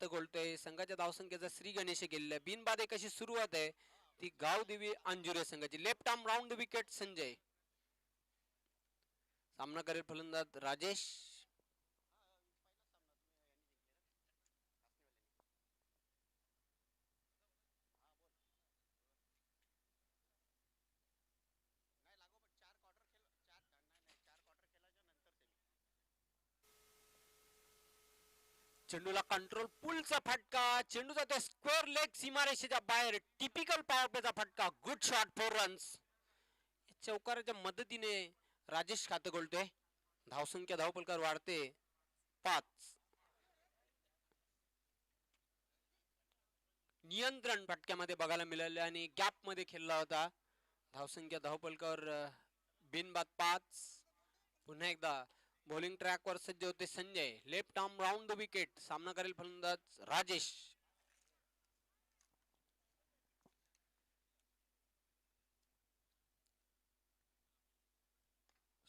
खातं खोलतोय. संघाच्या धावसंख्येचा श्री गणेश केलेला आहे. बिनबाद एक अशी सुरुवात आहे ती गावदेवी अंजुरे संघाची. Left arm round the wicket Sanjay. सामना करेल फलंदाज राजेश. चेंडूला कंट्रोल पुलचा फटका. चेंडू जातोय स्क्वेअर लेग सीमारेषेच्या बाहेर. टिपिकल पॉवर प्लेचा फटका. Good shot 4 runs. चौकाराच्या मदतीने राजेश खातं खोलतोय. धावसंख्या धावपलकार वाढते 5. नियंत्रण फटक्यामध्ये बघायला मिळाले आणि गॅप मध्ये खेळला होता. धावसंख्या धावपलकावर बिनबाद 5. पुन्हा एकदा बॉलिंग ट्रॅक वर सज्ज होते Sanjay. Left arm round the wicket. सामना करेल फलंदाज राजेश.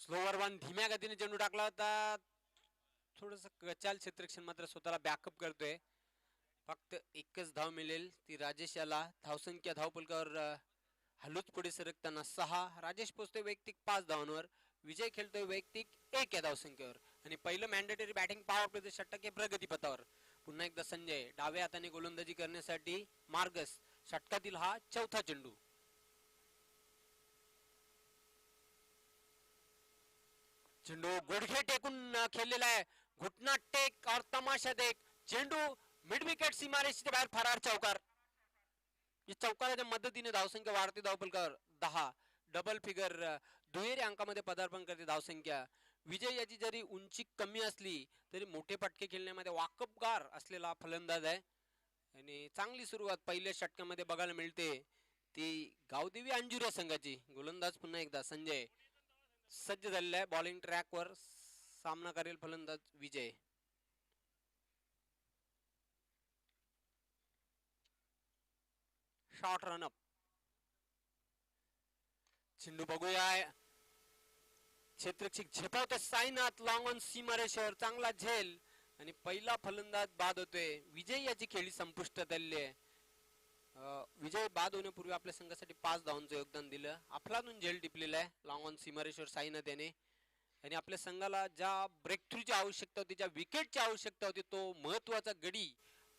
स्लोवर वन धीम्या गतीने चेंडू टाकला होता. थोडस कचाल क्षेत्रक्षण मात्र स्वतःला बॅकअप करतोय. फक्त एकच धाव मिळेल ती राजेश याला. धावसंख्या धावपलकावर हलूच पुढे सरकताना 6. राजेश पोहोचतोय वैयक्तिक 5 धावांवर. विजय खेळतोय वैयक्तिक 1 या धावसंख्येवर. आणि पहिलं मॅन्डेटरी बॅटिंग पॉवर प्लेचे षटक प्रगती पथावर. पुन्हा एकदा संजय डाव्या हाताने गोलंदाजी करण्यासाठी मार्गस. षटकातील हा 4था चेंडू. चेंडू गुडघे टेकून खेळलेला आहे. घुटना टेक और तमाशा देख. चेंडू मिड विकेट सीमारेषेच्या बाहेर फरार. चौकार. चौकाराच्या मदतीने धावसंख्या वाढते धावपलकावर 10. डबल फिगर दुहेरी अंकामध्ये पदार्पण करते धावसंख्या. विजय याची जरी उंची कमी असली तरी मोठे फटके खेळण्यामध्ये वाकबगार असलेला फलंदाज आहे. आणि चांगली सुरुवात पहिल्या षटकामध्ये बघायला मिळते ती गावदेवी अंजुरे संघाची. गोलंदाज पुन्हा एकदा संजय सज्ज झालेला आहे. बॉलिंग ट्रॅक वर सामना करेल फलंदाज विजय. Short run-up. चेंडू बघूया. क्षेत्रक्षक झेपावते साईनाथ. लॉंग ऑन सीमारेषेवर चांगला झेल आणि पहिला फलंदाज बाद होतोय. विजय याची खेळी संपुष्टात आलेली आहे. विजय बाद होण्यापूर्वी आपल्या संघासाठी 5 धावांचं योगदान दिलं. अफलातून झेल टिपलेला आहे लॉंग ऑन सीमारेषेवर साईनाथ याने. आणि आपल्या संघाला ज्या ब्रेक थ्रूची आवश्यकता होती, ज्या विकेटची आवश्यकता होती, तो महत्वाचा गडी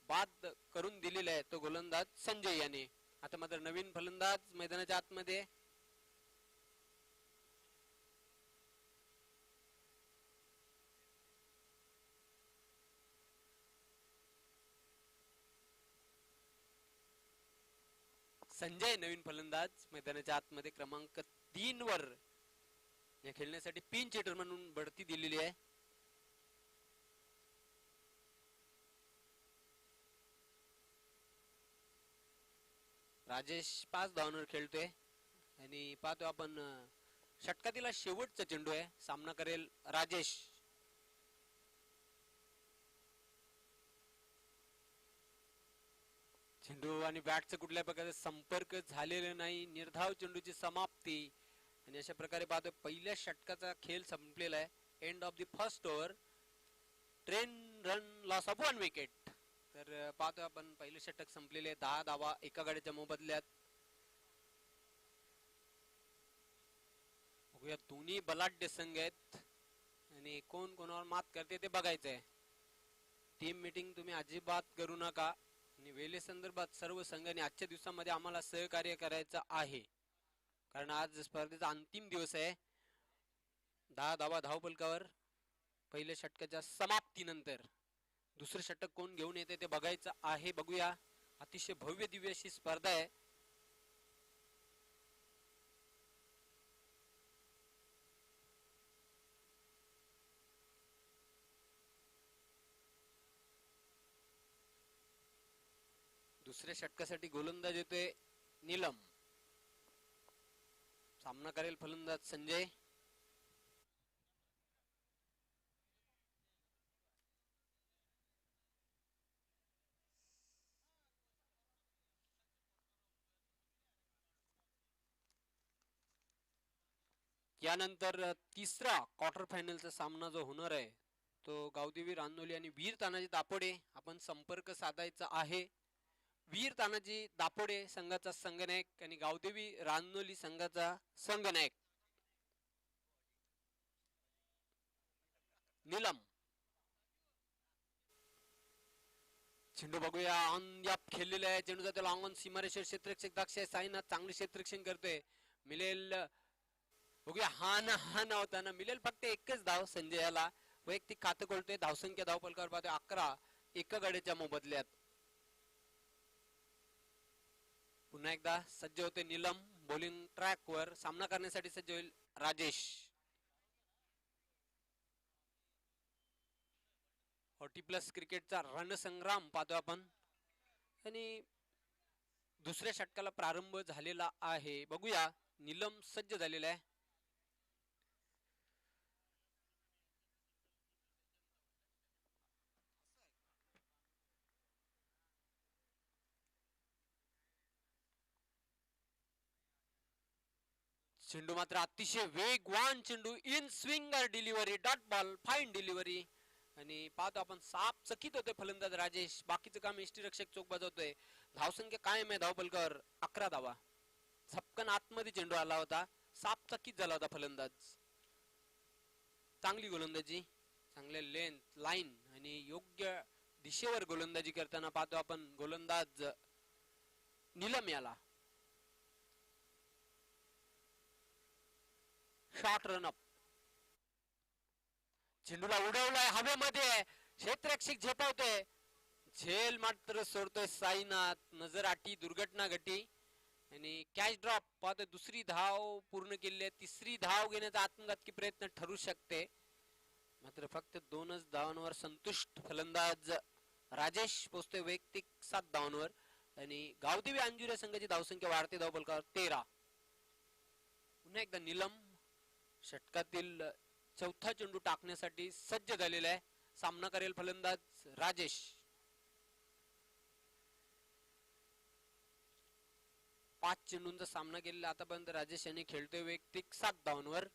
बाद करून दिलेला आहे तो गोलंदाज संजय याने. आता मात्र नवीन फलंदाज मैदानाच्या आतमध्ये. संजय नवीन फलंदाज मैदानाच्या आतमध्ये क्रमांक 3 वर या खेळण्यासाठी पिंच हिटर म्हणून बढती दिलेली आहे. राजेश 5 धावांवर खेळतोय आणि पाहतो आपण षटकातील शेवटचा चेंडू आहे. सामना करेल राजेश. चेंडू आणि बॅटचा कुठल्या प्रकारे संपर्क झालेला नाही. निर्धाव चेंडूची समाप्ती. आणि अशा प्रकारे पाहतोय पहिल्या षटकाचा खेळ संपलेला आहे. End of the first over. Train run loss of 1 wicket. तर पाहतोय आपण पहिलं षटक संपलेले. 10 धावा एका गाडीच्या मोबदल्यात. बघूया दोन्ही बलाढ्य संघ आहेत आणि कोण कोणावर मात करते ते बघायचंय. टीम मीटिंग तुम्ही अजिबात करू नका. आणि वेळे संदर्भात सर्व संघांनी आजच्या दिवसामध्ये आम्हाला सहकार्य करायचं आहे, कारण आज स्पर्धेचा अंतिम दिवस आहे. 10 धावा धावपलकावर पहिल्या षटकाच्या समाप्तीनंतर. दुसरं षटक कोण घेऊन येते ते बघायचं आहे. बघूया. अतिशय भव्य दिव्य अशी स्पर्धा आहे. दुसऱ्या षटकासाठी गोलंदाज येतोय नीलम. सामना करेल फलंदाज संजय. यानंतर तिसरा क्वार्टर फायनलचा सामना जो होणार आहे तो गावदेवी रानोली आणि वीर तानाजी दापोडे आपण संपर्क साधायचा आहे. वीर तानाजी दापोडे संघाचा संघनायक आणि गावदेवी रानोली संघाचा संघनायक नीलम. चेंडू बघूया ऑन याप खेळलेला आहे. चेंडू जातो लॉंग ऑन सीमारेषेवर. क्षेत्ररक्षक दक्ष साईनाथ चांगले क्षेत्ररक्षण करतोय. मिळेल बघूया. हा ना होता ना. मिळेल फक्त एकच धाव संजयाला. वैयक्तिक खातं खोलतोय. धावसंख्या धावफलकावर पाहतोय 11 एका गड्याच्या मोबदल्यात. पुन्हा एकदा सज्ज होते नीलम. बॉलिंग ट्रॅक वर सामना करण्यासाठी सज्ज होईल राजेश. 40+ क्रिकेटचा रणसंग्राम पाहतो आपण आणि दुसऱ्या षटकाला प्रारंभ झालेला आहे. बघूया नीलम सज्ज झालेला आहे. चेंडू मात्र अतिशय वेगवान चेंडू. In swinger delivery. Dot ball. Fine delivery. आणि पाहतो आपण साप चकित होते फलंदाज राजेश. बाकीचं काम यष्टीरक्षक चोख बजावतोय. धावसंख्या कायम आहे धावफलकावर 11 धावा. झपकन आतमध्ये चेंडू आला होता. साप चकित झाला होता फलंदाज. चांगली गोलंदाजी. चांगले लेंथ लाईन आणि योग्य दिशेवर गोलंदाजी करताना पाहतो आपण गोलंदाज नीलम याला. Short run-up. चेंडूला उडवलाय हवेमध्ये. क्षेत्ररक्षक झेपावतोय. झेल मात्र सोडतोय साईनाथ. नजर आटी. दुर्घटना घटी आणि कॅच ड्रॉप. पाहतोय दुसरी धाव पूर्ण केली आहे. तिसरी धाव घेण्याचा आत्मघातकी प्रयत्न ठरू शकते. मात्र फक्त 2च धावांवर संतुष्ट फलंदाज राजेश पोहोचतोय वैयक्तिक 7 धावांवर. आणि गावदेवी अंजुरे संघाची धावसंख्या वाढते धावफलकावर 13. पुन्हा एकदा नीलम षटकातील चौथा चेंडू टाकण्यासाठी सज्ज झालेला आहे. सामना करेल फलंदाज राजेश. पाच चेंडूंचा सामना केलेला आतापर्यंत राजेश यांनी खेळतोय वैयक्तिक 7 धावांवर.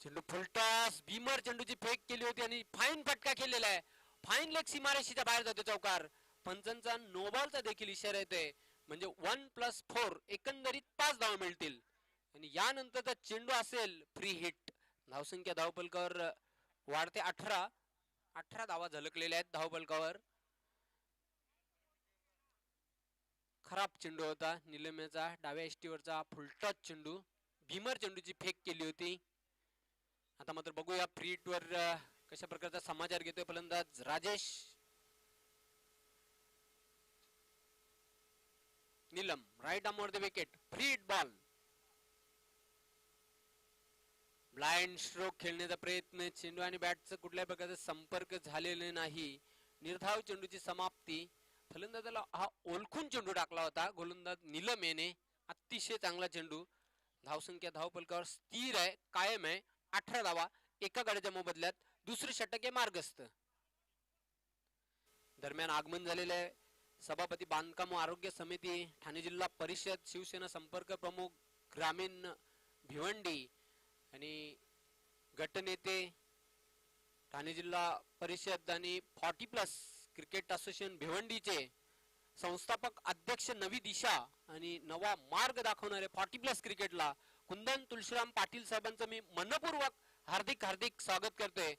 चेंडू फुलटॉस. भीमर चेंडूची फेक केली होती आणि फाईन फटका केलेला आहे. फाईन लेग सीमारेषेच्या बाहेर जातो चौकार. पंचांचा नोबॉलचा देखील इशारा येतोय. म्हणजे 1+4 एकंदरीत 5 धावा मिळतील. आणि यानंतरचा चेंडू असेल फ्री हिट. धावसंख्या धावफलकावर वाढते 18 धावा झलकलेल्या आहेत धावफलकावर. खराब चेंडू होता निलम्याचा. डाव्या एष्टीवरचा फुलटॉस चेंडू. भीमर चेंडूची फेक केली होती. आता मात्र बघूया फ्री हिट वर कशा प्रकारचा समाचार घेतोय फलंदाज Rajesh. Neelam right arm over the wicket. Free hit ball. Blind stroke खेळण्याचा प्रयत्न. चेंडू आणि बॅटचा कुठल्याही प्रकारचा संपर्क झालेला नाही. निर्धाव चेंडूची समाप्ती. फलंदाजाला हा ओळखून चेंडू टाकला होता गोलंदाज नीलम याने. अतिशय चांगला चेंडू. धावसंख्या धावफलकावर स्थिर आहे. कायम आहे. 18 धावा एका गड्याच्या मोबदल्यात. दुसरे षटक आहे मार्गस्थ. दरम्यान आगमन झालेले आहे सभापती बांधकाम व आरोग्य समिती ठाणे जिल्हा परिषद शिवसेना संपर्क प्रमुख ग्रामीण भिवंडी आणि गटनेते ठाणे जिल्हा परिषद आणि 40+ क्रिकेट असोसिएशन भिवंडीचे संस्थापक अध्यक्ष नवी दिशा आणि नवा मार्ग दाखवणारे 40+ क्रिकेटला कुंदन तुळशीराम पाटील साहेबांचं मी मनपूर्वक हार्दिक स्वागत करतोय.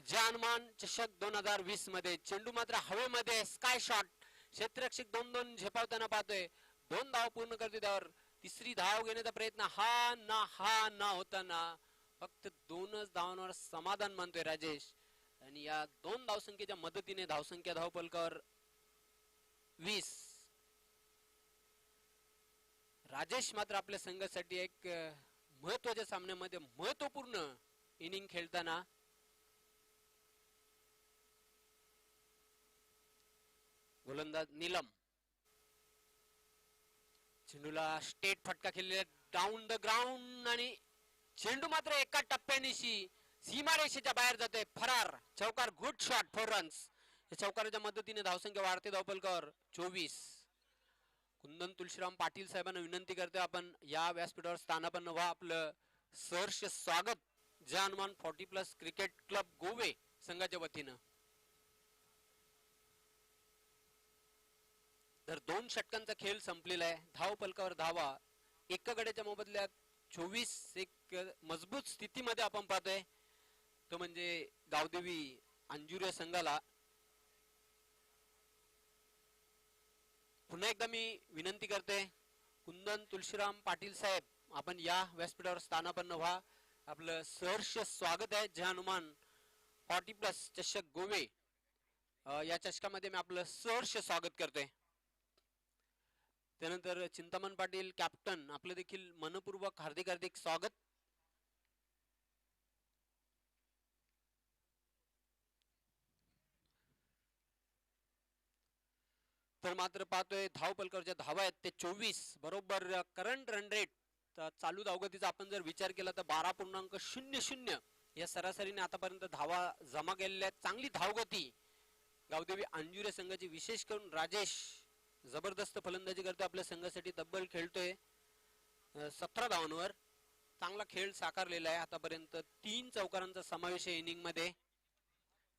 जानमान चषक 2020 मध्ये चेंडू मात्र हवेमध्ये स्काय शॉट. क्षेत्ररक्षक 2-2 झेपावताना पाहतोय. 2 धाव पूर्ण करतोय. त्यावर तिसरी धाव घेण्याचा प्रयत्न हा ना होताना फक्त 2च धावांवर समाधान मानतोय राजेश. आणि या 2 धावसंख्येच्या मदतीने धावसंख्या धावफलकावर 20. राजेश मात्र आपल्या संघासाठी एक महत्वाच्या सामन्यामध्ये महत्वपूर्ण इनिंग खेळताना गोलंदाज नीलम. चेंडूला स्टेट फटका खेळलेला डाऊन द ग्राउंड आणि चेंडू मात्र एका टप्प्यानिशी सीमारेषेच्या बाहेर जातोय. फरार. चौकार. Good shot. 4 रन्स. या चौकाराच्या मदतीने धावसंख्या वाढते धावफलकावर 24. कुंदन तुळशीराम पाटील साहेबांना विनंती करते आपण या व्यासपीठावर स्थानापन्न व्हा. आपलं सहर्ष स्वागत जय हनुमान 40+ क्रिकेट क्लब गोवे संघाच्या वतीनं. तर 2 षटकांचा खेळ संपलेला आहे. धाव फलकावर धावा एका गड्याच्या मोबदल्यात 24. एक मजबूत स्थितीमध्ये आपण पाहतोय तो म्हणजे गावदेवी अंजुरे संघाला. पुन्हा एकदा मी विनंती करते कुंदन तुळशीराम पाटील साहेब आपण या व्यासपीठावर स्थानापन्न व्हा. आपलं सहर्ष स्वागत आहे जय हनुमान 40+ चषक गोवे या चषकामध्ये मी आपलं सहर्ष स्वागत करते. त्यानंतर चिंतामण पाटील कॅप्टन आपलं देखील मनपूर्वक हार्दिक हार्दिक स्वागत. तर मात्र पाहतोय धाव फलकावरच्या धावा आहेत ते 24 बरोबर. करंट रन रेट चालू धावगतीचा आपण जर विचार केला तर 12.00 या सरासरीने आतापर्यंत धावा जमा केलेल्या आहेत. चांगली धावगती गावदेवी अंजुरे संघाची, विशेष करून राजेश जबरदस्त फलंदाजी करतोय आपल्या संघासाठी. तब्बल खेळतोय 17 धावांवर. चांगला खेळ साकारलेला आहे आतापर्यंत. 3 चौकारांचा समावेश आहे इनिंग मध्ये.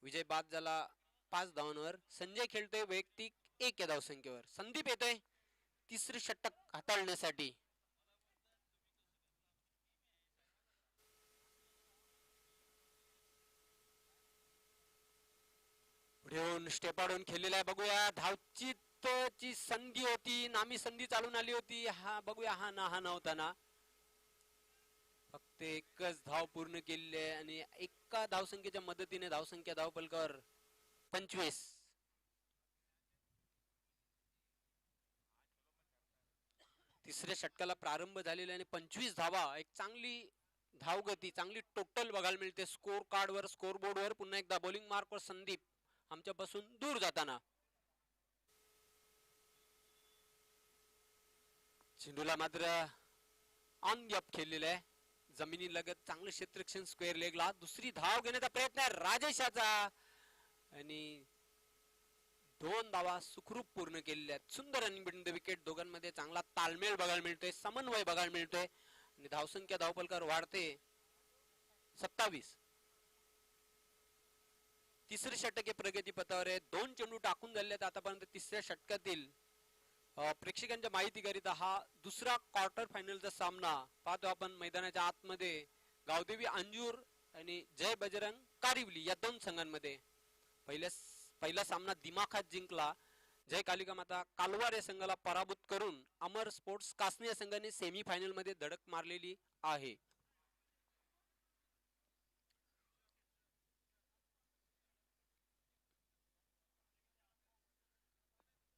विजय बाद झाला 5 धावांवर. संजय खेळतोय वैयक्तिक 1 या धावसंख्येवर. संदीप येतोय तिसरे षटक हाताळण्यासाठी. पुढे स्टेपाडून खेळलेला आहे. बघूया धावची संधी होती, नामी संधी चालून आली होती. हा बघूया हा नव्हता ना. फक्त एकच धाव पूर्ण केलेली आहे आणि एका धावसंख्येच्या मदतीने धावसंख्या धाव फलकावर 25. तिसऱ्या षटकाला प्रारंभ झालेला आणि 25 धावा. एक चांगली धावगती, चांगली टोटल बघायला मिळते स्कोर कार्ड वर, स्कोर बोर्ड वर. पुन्हा एकदा बॉलिंग मार्क वर संदीप आमच्यापासून दूर जाताना. चेंडूला मात्र ऑन गॅप खेळलेला आहे जमिनी लगत. चांगलं क्षेत्ररक्षण स्क्वेअर लेगला. दुसरी धाव घेण्याचा प्रयत्न आहे राजेशाचा आणि 2 धावा सुखरूप पूर्ण केलेल्या आहेत. सुंदर रनिंग बिटवीन द विकेट. दोघांमध्ये चांगला ताळमेळ बघायला मिळतोय, समन्वय बघायला मिळतोय आणि धावसंख्या धावफलकावर वाढते 27. तिसरे षटक हे प्रगती पथावर आहे. 2 चेंडू टाकून झाले आहेत आतापर्यंत तिसऱ्या षटकातील. प्रेक्षकांच्या माहितीकरिता हा दुसरा क्वार्टर फायनलचा सामना पाहतो आपण मैदानाच्या आतमध्ये. गावदेवी अंजूर आणि जय बजरंग कारिवली या 2 संघांमध्ये. पहिला सामना दिमाखात जिंकला. जय कालिका माता कालवार या संघाला पराभूत करून अमर स्पोर्ट्स कासनी या संघाने सेमी फायनल मध्ये धडक मारलेली आहे.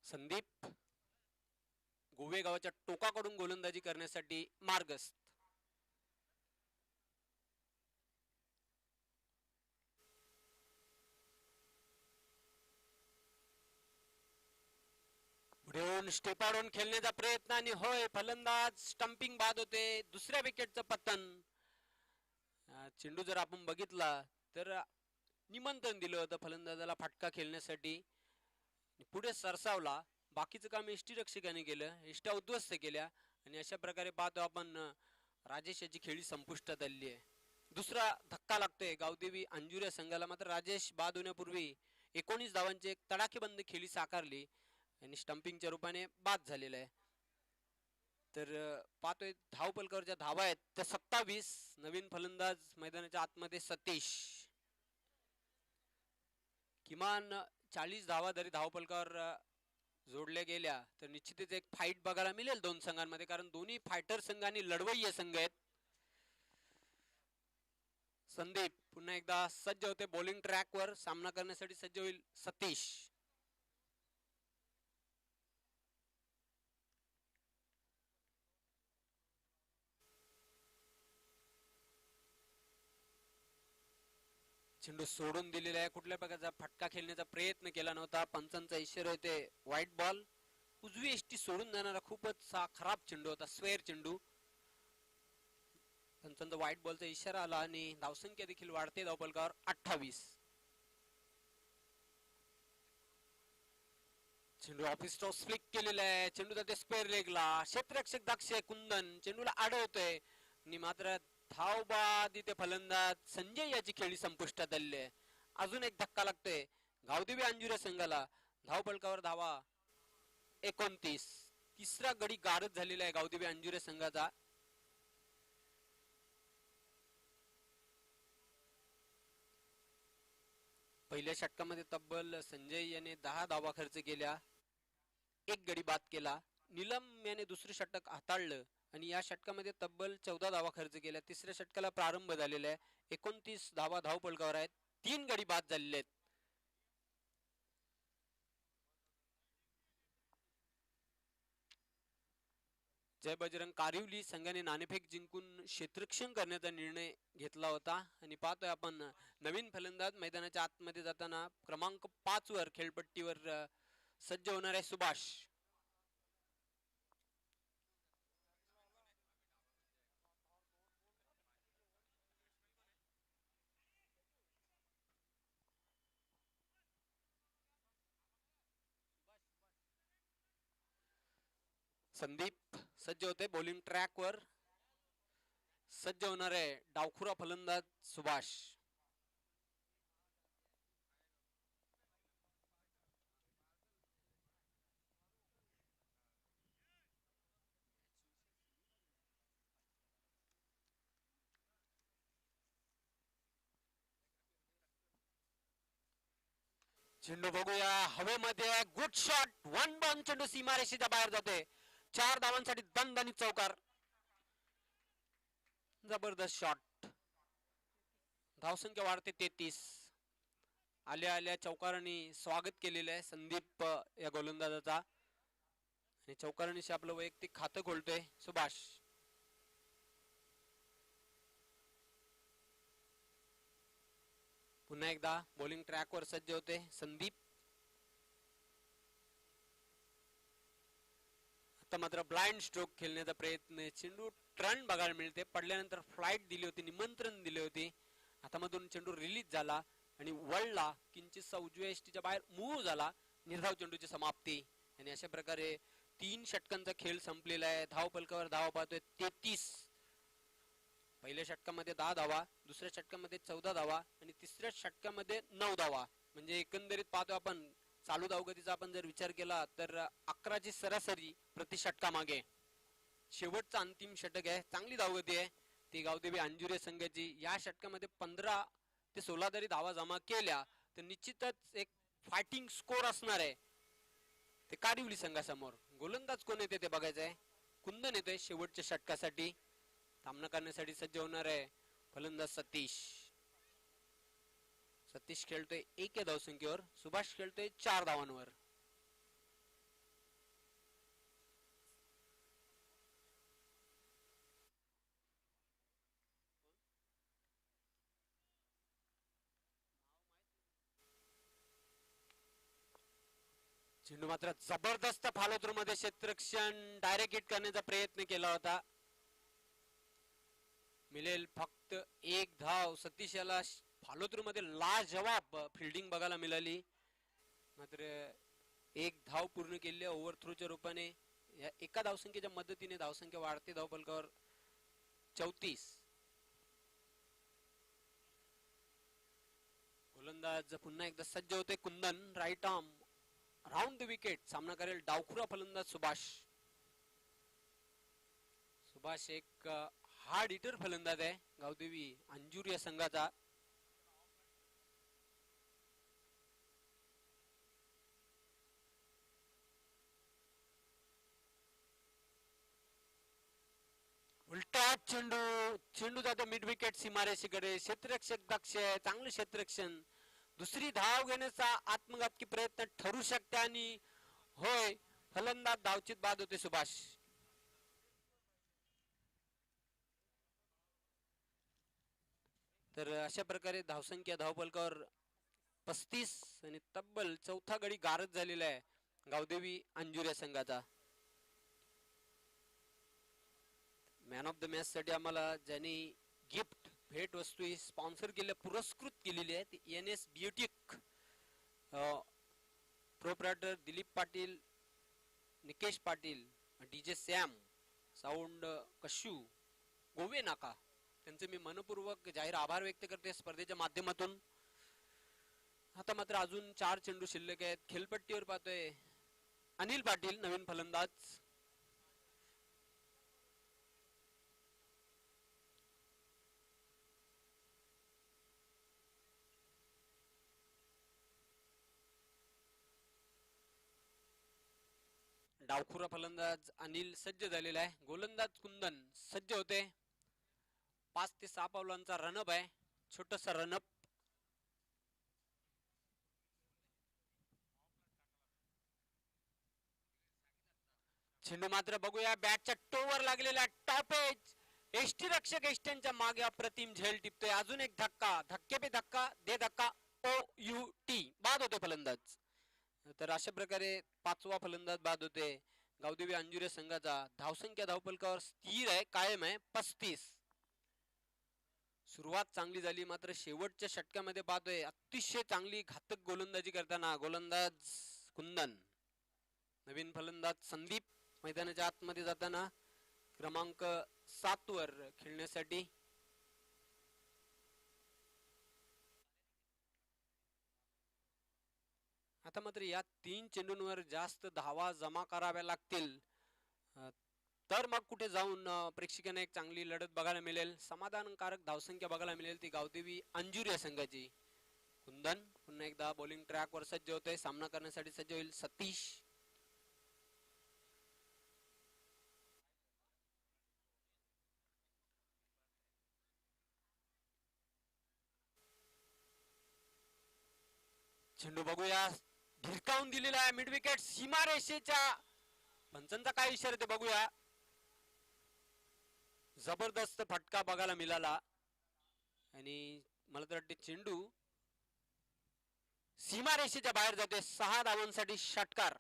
संदीप गोवे गावाच्या टोकाकडून गोलंदाजी करण्यासाठी मार्गस्थ. पुढे स्टेपाडून खेळण्याचा प्रयत्न आणि होय फलंदाज स्टंपिंग बाद होते. दुसऱ्या विकेटचं पतन. चेंडू जर आपण बघितला तर निमंत्रण दिलं होतं फलंदाजाला फटका खेळण्यासाठी. पुढे सरसावला. बाकीचं काम यष्टीरक्षकाने केलं, यष्ट्या उद्ध्वस्त केल्या आणि अशा प्रकारे पाहतो आपण राजेश याची खेळी संपुष्टात आली आहे. दुसरा धक्का लागतोय गावदेवी अंजुरे संघाला. मात्र राजेश बाद होण्यापूर्वी 19 धावांची एक तडाखेबंद खेळी साकारली आणि स्टंपिंगच्या रूपाने बाद झालेला आहे. तर पाहतोय धाव फलकावरच्या धावा आहेत त्या 27. नवीन फलंदाज मैदानाच्या आतमध्ये सतीश. किमान 40 धावा जरी धाव फलकावर जोडल्या गेल्या तर निश्चितच एक फाईट बघायला मिळेल 2 संघांमध्ये, कारण दोन्ही फायटर संघ आणि लढवय्ये संघ आहेत. संदीप पुन्हा एकदा सज्ज होते बॉलिंग ट्रॅक वर. सामना करण्यासाठी सज्ज होईल सतीश. चेंडू सोडून दिलेला आहे. कुठल्या प्रकारचा फटका खेळण्याचा प्रयत्न केला नव्हता. पंचांचा इशारा होते व्हाईट बॉल. उजवी एष्टी सोडून जाणारा खूपच खराब चेंडू होता, स्क्वेअर चेंडू. पंचांचा व्हाईट बॉलचा इशारा आला आणि धावसंख्या देखील वाढते धावफलकावर 28. चेंडू ऑफिस टॉस फ्लिक केलेला आहे. चेंडू जाते स्क्वेअर लेगला. क्षेत्ररक्षक दक्ष कुंदन चेंडूला अडवतोय आणि मात्र धाव बाद इथे फलंदाज संजय याची खेळी संपुष्टात आलेली आहे. अजून एक धक्का लागतोय गावदेवी अंजुरे संघाला. धाव फलकावर धावा 29. तिसरा गडी गारद झालेला आहे गावदेवी अंजुरे संघाचा. पहिल्या षटकामध्ये तब्बल संजय याने 10 धावा खर्च केल्या, एक गडी बाद केला. निलम याने दुसरे षटक हाताळलं आणि या षटकामध्ये तब्बल 14 धावा खर्च केल्या. तिसऱ्या षटकाला प्रारंभ झालेला आहे. 29 धावा धाव फलकावर आहेत. 3 गडी बाद झालेले आहेत. जय बजरंग कारिवली संघाने नाणेफेक जिंकून क्षेत्ररक्षण करण्याचा निर्णय घेतला होता आणि पाहतोय आपण नवीन फलंदाज मैदानाच्या आतमध्ये जाताना क्रमांक 5 वर खेळपट्टीवर सज्ज होणार आहे सुभाष. संदीप सज्ज होते बॉलिंग ट्रॅक वर. सज्ज होणार आहे डावखुरा फलंदाज सुभाष. चेंडू बघूया हवेमध्ये. Good shot. 1 बॉल. चेंडू सीमारेषेच्या बाहेर जातोय. 4 धावांसाठी दणदणीत चौकार. जबरदस्त शॉट. धावसंख्या वाढते 33. आल्या आल्या चौकारांनी स्वागत केलेलं आहे संदीप या गोलंदाजाचा आणि चौकारांनीशी आपलं वैयक्तिक खातं खोलतोय सुभाष. पुन्हा एकदा बॉलिंग ट्रॅक वर सज्ज होते संदीप. आता मात्र ब्लाइंड स्ट्रोक खेळण्याचा प्रयत्न. चेंडू टर्न बघायला मिळते. पडल्यानंतर फ्लाइट दिली होती, निमंत्रण दिले होते. हातामधून चेंडू रिलीज झाला आणि वळला किंचितसा उजव्या एष्टीच्या बाहेर मूव्ह झाला. निर्धाव चेंडूची समाप्ती आणि अशा प्रकारे 3 षटकांचा खेळ संपलेला आहे. धाव फलकावर धावा पाहतोय 33. पहिल्या षटकामध्ये 10 धावा, दुसऱ्या षटकामध्ये 14 धावा आणि तिसऱ्या षटकामध्ये 9 धावा. म्हणजे एकंदरीत पाहतो आपण चालू धावगतीचा आपण जर विचार केला तर 11ची सरासरी प्रति षटकामागे. शेवटचा अंतिम षटक आहे. चांगली धावगती आहे ती गावदेवी अंजुरे संघाची. या षटकामध्ये 15 ते 16 जरी धावा जमा केल्या तर निश्चितच एक फायटिंग स्कोर असणार आहे ते कारिवली संघासमोर. गोलंदाज कोण येते ते बघायचं आहे. कुंदन येतोय शेवटच्या षटकासाठी. सामना करण्यासाठी सज्ज होणार आहे फलंदाज सतीश. सतीश खेळतोय 1 या धावसंख्येवर. सुभाष खेळतोय 4 धावांवर. चेंडू मात्र जबरदस्त फॉलोथ्रू मध्ये क्षेत्ररक्षण डायरेक्ट हिट करण्याचा प्रयत्न केला होता. मिळेल फक्त 1 धाव. सतीश याला फॉलोथ्रू मध्ये लाजवाब फिल्डिंग बघायला मिळाली. मात्र 1 धाव पूर्ण केली ओव्हरथ्रोच्या रूपाने. या एका धावसंख्येच्या मदतीने धावसंख्या वाढते धाव फलकावर 34. गोलंदाज पुन्हा एकदा सज्ज होते Kundan. Right arm round the wicket. सामना करेल डावखुरा फलंदाज सुभाष. सुभाष एक हार्ड हिटर फलंदाज आहे गावदेवी अंजुर या संघाचा. उलटा चेंडू. चेंडू जातो मिड विकेट सीमारेषेकडे. क्षेत्ररक्षक दक्ष आहे. चांगलं क्षेत्ररक्षण. दुसरी धाव घेण्याचा आत्मघातकी प्रयत्न ठरू शकते आणि होय फलंदाज धावचित बाद होते सुभाष. तर अशा प्रकारे धावसंख्या धावफलकावर 35 आणि तब्बल 4था गडी गारद झालेला आहे गावदेवी अंजुर या संघाचा. मॅन ऑफ द मॅच साठी आम्हाला ज्यांनी गिफ्ट भेट वस्तू स्पॉन्सर केल्या पुरस्कृत केलेली आहे NS boutique proprietor Dilip Patil, Nikesh Patil, DJ Sam, sound Kashu, Gove Naka, त्यांचे मी मनपूर्वक जाहीर आभार व्यक्त करते स्पर्धेच्या माध्यमातून. आता मात्र अजून 4 चेंडू शिल्लक आहेत. खेळपट्टीवर पाहतोय अनिल पाटील, नवीन फलंदाज. डावखुरा फलंदाज अनिल सज्ज झालेला आहे. गोलंदाज कुंदन सज्ज होते. 5 ते 6 पावलांचा रनअप आहे, छोटसा रनअप. चेंडू मात्र बघूया बॅटच्या टोवर लागलेला टॉप एज. एसटी रक्षक एसटीच्या मागे अप्रतिम झेल टिपतोय. अजून एक धक्का, धक्के पे धक्का दे धक्का, OUT बाद होते फलंदाज. तर अशा प्रकारे 5वा फलंदाज बाद होते. गावदेवी अंजुरे संघाचा धावसंख्या धावपलकावर स्थिर आहे, कायम आहे 35. सुरुवात चांगली झाली, मात्र शेवटच्या षटकामध्ये पाहतोय अतिशय चांगली घातक गोलंदाजी करताना गोलंदाज कुंदन. नवीन फलंदाज संदीप मैदानाच्या आतमध्ये जाताना क्रमांक 7 वर खेळण्यासाठी. आता मात्र या 3 चेंडूंवर जास्त धावा जमा कराव्या लागतील, तर मग कुठे जाऊन प्रेक्षकांना एक चांगली लढत बघायला मिळेल, समाधानकारक धावसंख्या बघायला मिळेल. ती गावदेवी अंजुरिया संघाची. कुंदन पुन्हा एकदा बॉलिंग ट्रॅक वर सज्ज होते. सामना करण्यासाठी सज्ज होईल सतीश. चेंडू बघूया, ढिरकावून दिलेला आहे मिड विकेट सीमारेषेच्या. पंचांचा काय इशारा ते बघूया. जबरदस्त फटका बघायला मिळाला आणि मला तर वाटते चेंडू सीमारेषेच्या बाहेर जातोय. 6 धावांसाठी षटकार.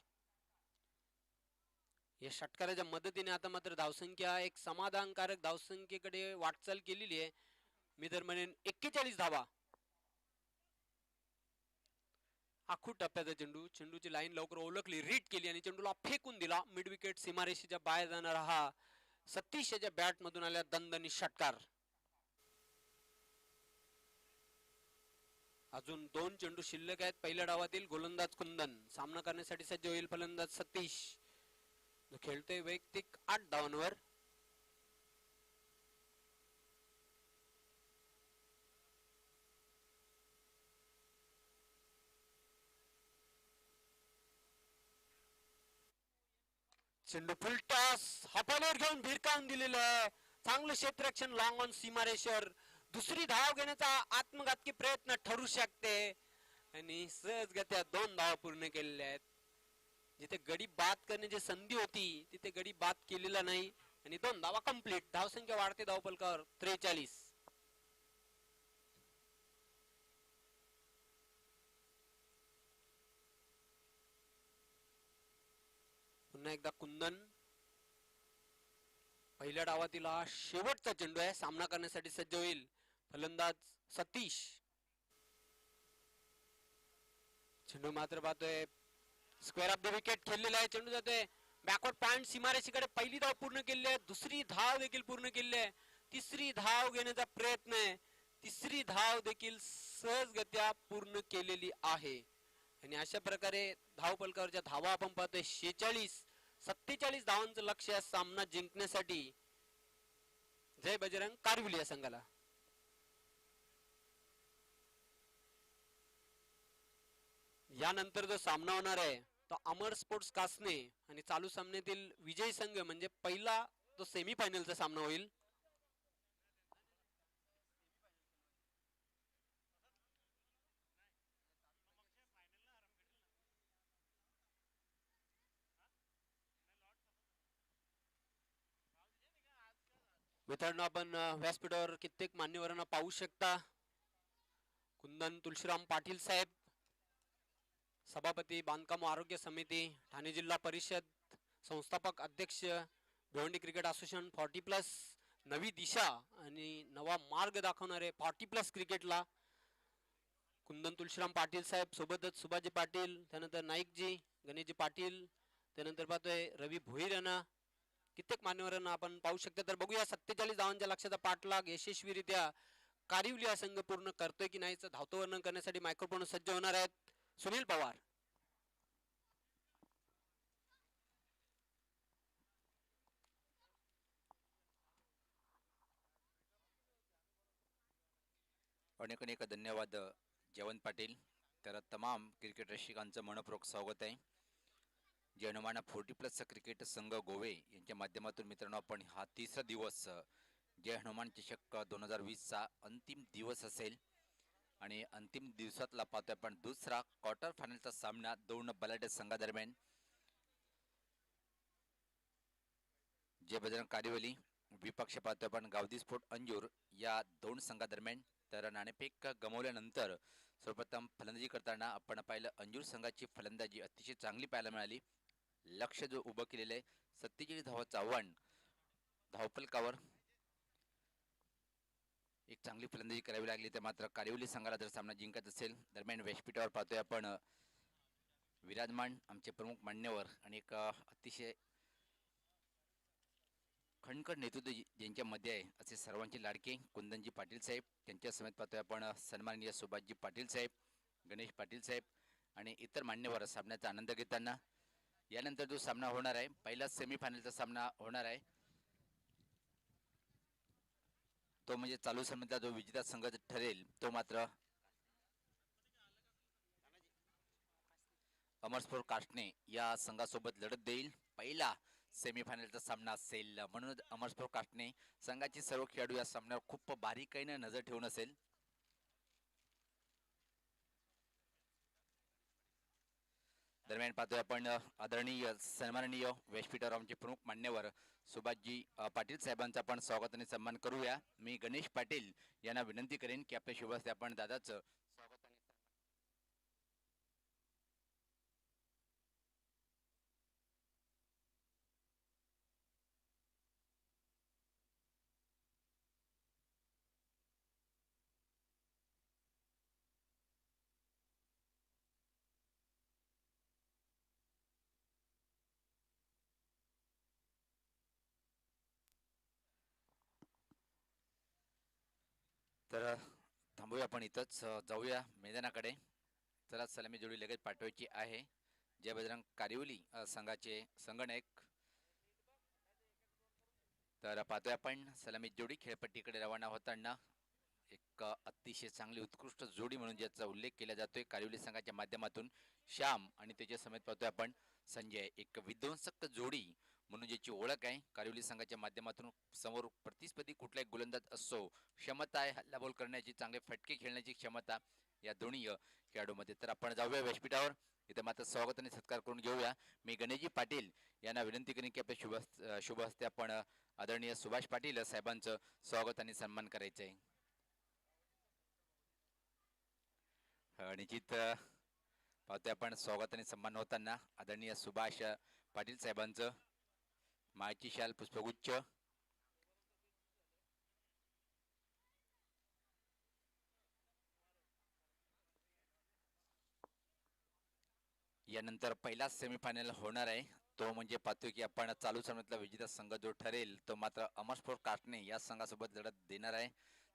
या षटकाराच्या मदतीने आता मात्र धावसंख्या एक समाधानकारक धावसंख्येकडे वाटचाल केलेली आहे. मी तर म्हणेन 41 धावा. आखूड टप्प्याचा चेंडू, चेंडूची लाईन लवकर ओळखली, रीड केली आणि चेंडूला फेकून दिला. मिड विकेट सीमारेषेच्या बाहेर जाणारा हा सतीश याच्या बॅट मधून आल्या दणदणी षटकार. अजून 2 चेंडू शिल्लक आहेत पहिल्या डावातील. गोलंदाज कुंदन सामना करण्यासाठी सज्ज होईल फलंदाज सतीश, जो खेळतोय वैयक्तिक 8 धावांवर. चेंडू फुल टॉस हातावर घेऊन भिरकावून दिलेलं आहे. चांगलं क्षेत्ररक्षण लॉंग ऑन सीमारेषेवर. दुसरी धाव घेण्याचा आत्मघातकी प्रयत्न ठरू शकते आणि सहजगत्या 2 धावा पूर्ण केलेल्या आहेत. जिथे गडी बाद करण्याची संधी होती तिथे गडी बाद केलेला नाही आणि 2 धावा कंप्लीट. धावसंख्या वाढते धावपलकावर 43. पुन्हा एकदा कुंदन. पहिल्या डावातील हा शेवटचा चेंडू आहे. सामना करण्यासाठी सज्ज होईल फलंदाज सतीश. चेंडू मात्र पाहतोय स्क्वेअर ऑफ द विकेट खेळलेला आहे. चेंडू जातोय बॅकवर्ड पॉइंट सीमारेषेकडे. पहिली धाव पूर्ण केली आहे, दुसरी धाव देखील पूर्ण केली आहे, तिसरी धाव घेण्याचा प्रयत्न आहे. तिसरी धाव देखील सहजगत्या पूर्ण केलेली आहे आणि अशा प्रकारे धावपलकावरच्या धावा आपण पाहतोय 46. 47 धावांचं लक्ष आहे सामना जिंकण्यासाठी जय बजरंग कारविली या संघाला. यानंतर जो सामना होणार आहे तो अमर स्पोर्ट्स कासने आणि चालू सामन्यातील विजयी संघ म्हणजे पहिला तो सेमीफायनलचा सामना होईल. मित्रांनो, आपण व्यासपीठावर कित्येक मान्यवरांना पाहू शकता. कुंदन तुळशीराम पाटील साहेब, सभापती बांधकाम आरोग्य समिती ठाणे जिल्हा परिषद, संस्थापक अध्यक्ष भिवंडी क्रिकेट असोसिएशन 40+ नवी दिशा आणि नवा मार्ग दाखवणारे 40+ क्रिकेटला कुंदन कुंदन तुळशीराम पाटील साहेब, सोबतच सुभाजी पाटील, त्यानंतर नाईकजी, गणेशजी पाटील, त्यानंतर पाहतोय रवी भोईर यांना, कित्येक मान्यवरांना आपण पाहू शकता. तर बघूया 47 धावांच्या लक्ष्याचा पाठलाग यशस्वीरित्या कारिवली हा संघ पूर्ण करतोय की नाही. धावतो वर्णन करण्यासाठी मायक्रोफोन सज्ज होणार आहेत सुनील पवार. अनेक अनेक धन्यवाद जयवंत पाटील. तर तमाम क्रिकेट रसिकांचं मनपूर्वक स्वागत आहे. जे हनुमान 40+ क्रिकेट संघ गोवे यांच्या माध्यमातून मित्रांनो आपण हा तिसरा दिवस जय हनुमान चषक 2020चा अंतिम दिवस असेल आणि अंतिम दिवसातला पाहतोय आपण दुसरा क्वार्टर फायनलचा सामना दोन बलाढ्य संघादरम्यान. जय बजरंग कारिवली विपक्ष पाहतोय आपण गावदी स्पोर्ट अंजूर या दोन संघादरम्यान. तर नाणेफेक गमावल्यानंतर सर्वप्रथम फलंदाजी करताना आपण पाहिलं अंजूर संघाची फलंदाजी अतिशय चांगली पाहायला मिळाली. लक्ष जो उभं केलेलं आहे 47 धावांचं आव्हान धावफलकावर एक चांगली फलंदाजी करावी लागली. तर मात्र कारिवली संघाला जर सामना जिंकत असेल. दरम्यान व्यासपीठावर पाहतोय आपण विराजमान आमचे प्रमुख मान्यवर आणि एक अतिशय खणखण नेतृत्व ज्यांच्यामध्ये आहे असे सर्वांचे लाडके कुंदनजी पाटील साहेब. त्यांच्या समेत पाहतोय आपण सन्माननीय सुभाषजी पाटील साहेब, गणेश पाटील साहेब आणि इतर मान्यवर सामन्याचा आनंद घेताना. यानंतर जो सामना होणार आहे पहिला सेमीफायनलचा सामना होणार आहे तो म्हणजे चालू सामन्याचा जो विजेता संघ ठरेल तो मात्र अमरस्फोर काष्टणे या संघासोबत लढत देईल. पहिला सेमीफायनलचा सामना असेल म्हणून अमरस्फोर काष्टणे संघाचे सर्व खेळाडू या सामन्यावर खूप बारीकाईने नजर ठेवून असेल. दरम्यान पाहतोय आपण आदरणीय सन्माननीय व्यासपीठावर आमचे प्रमुख मान्यवर सुभाषजी पाटील साहेबांचा आपण स्वागत आणि सन्मान करूया. मी गणेश पाटील यांना विनंती करेन की आपल्या शुभ हस्ते आपण दादाचं स्वागत आणि तर थांबूया आपण इथंच जाऊया मैदानाकडे. चला सलामी जोडी लगेच पाठवायची आहे. जय बजरंग कारिवली संघाचे संगणक. तर पाहतोय आपण सलामी जोडी खेळपट्टीकडे रवाना होताना एक अतिशय चांगली उत्कृष्ट जोडी म्हणून ज्याचा उल्लेख केला जातोय कारिवली संघाच्या माध्यमातून श्याम आणि त्याच्या समेत पाहतोय आपण संजय. एक विध्वंसक जोडी म्हणून ज्याची ओळख आहे कारिवली संघाच्या माध्यमातून. समोर प्रतिस्पर्धी कुठलाही गोलंदाज असो क्षमता आहे हल्लाबोल करण्याची, चांगले फटके खेळण्याची क्षमता या दोन्ही खेळाडूमध्ये. तर आपण जाऊया व्यासपीठावर. इथे मात्र स्वागत आणि सत्कार करून घेऊया. मी गणेशजी पाटील यांना विनंती करेन की आपल्या शुभ हस्ते आपण आदरणीय सुभाष पाटील साहेबांचं स्वागत आणि सन्मान करायचं आहे. निश्चित पाहतोय आपण स्वागत आणि सन्मान होताना आदरणीय सुभाष पाटील साहेबांचं माळची शाल पुष्पगुच्छ यानंतर पहिला सेमीफायनल होणार आहे तो म्हणजे पाहतोय की आपण चालू सामन्यातला विजेता संघ जो ठरेल तो मात्र अमरस्फोर काष्टणे या संघासोबत लढत देणार आहे.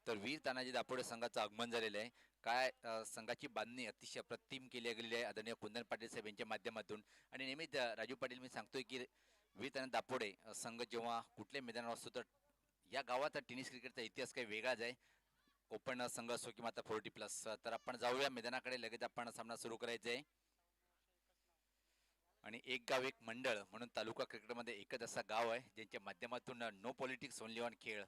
तर वीर तानाजी दापोडे संघाचं आगमन झालेलं आहे. काय संघाची बांधणी अतिशय अप्रतिम केली गेलेली आहे आदरणीय कुंदन पाटील साहेब यांच्या माध्यमातून. आणि नेहमीच राजू पाटील मी सांगतोय की वीर तानाजी दापोडे संघ जेव्हा कुठल्या मैदानावर असतो तर या गावाचा टेनिस क्रिकेटचा इतिहास काही वेगळाच आहे. ओपन संघ असो किंवा आता 40+. तर आपण जाऊया मैदानाकडे. लगेच आपण सामना सुरू करायचा आहे. आणि एक गाव एक मंडळ म्हणून तालुका क्रिकेटमध्ये एकच असा गाव आहे ज्यांच्या माध्यमातून नो पॉलिटिक्स ओनली ऑन खेळ.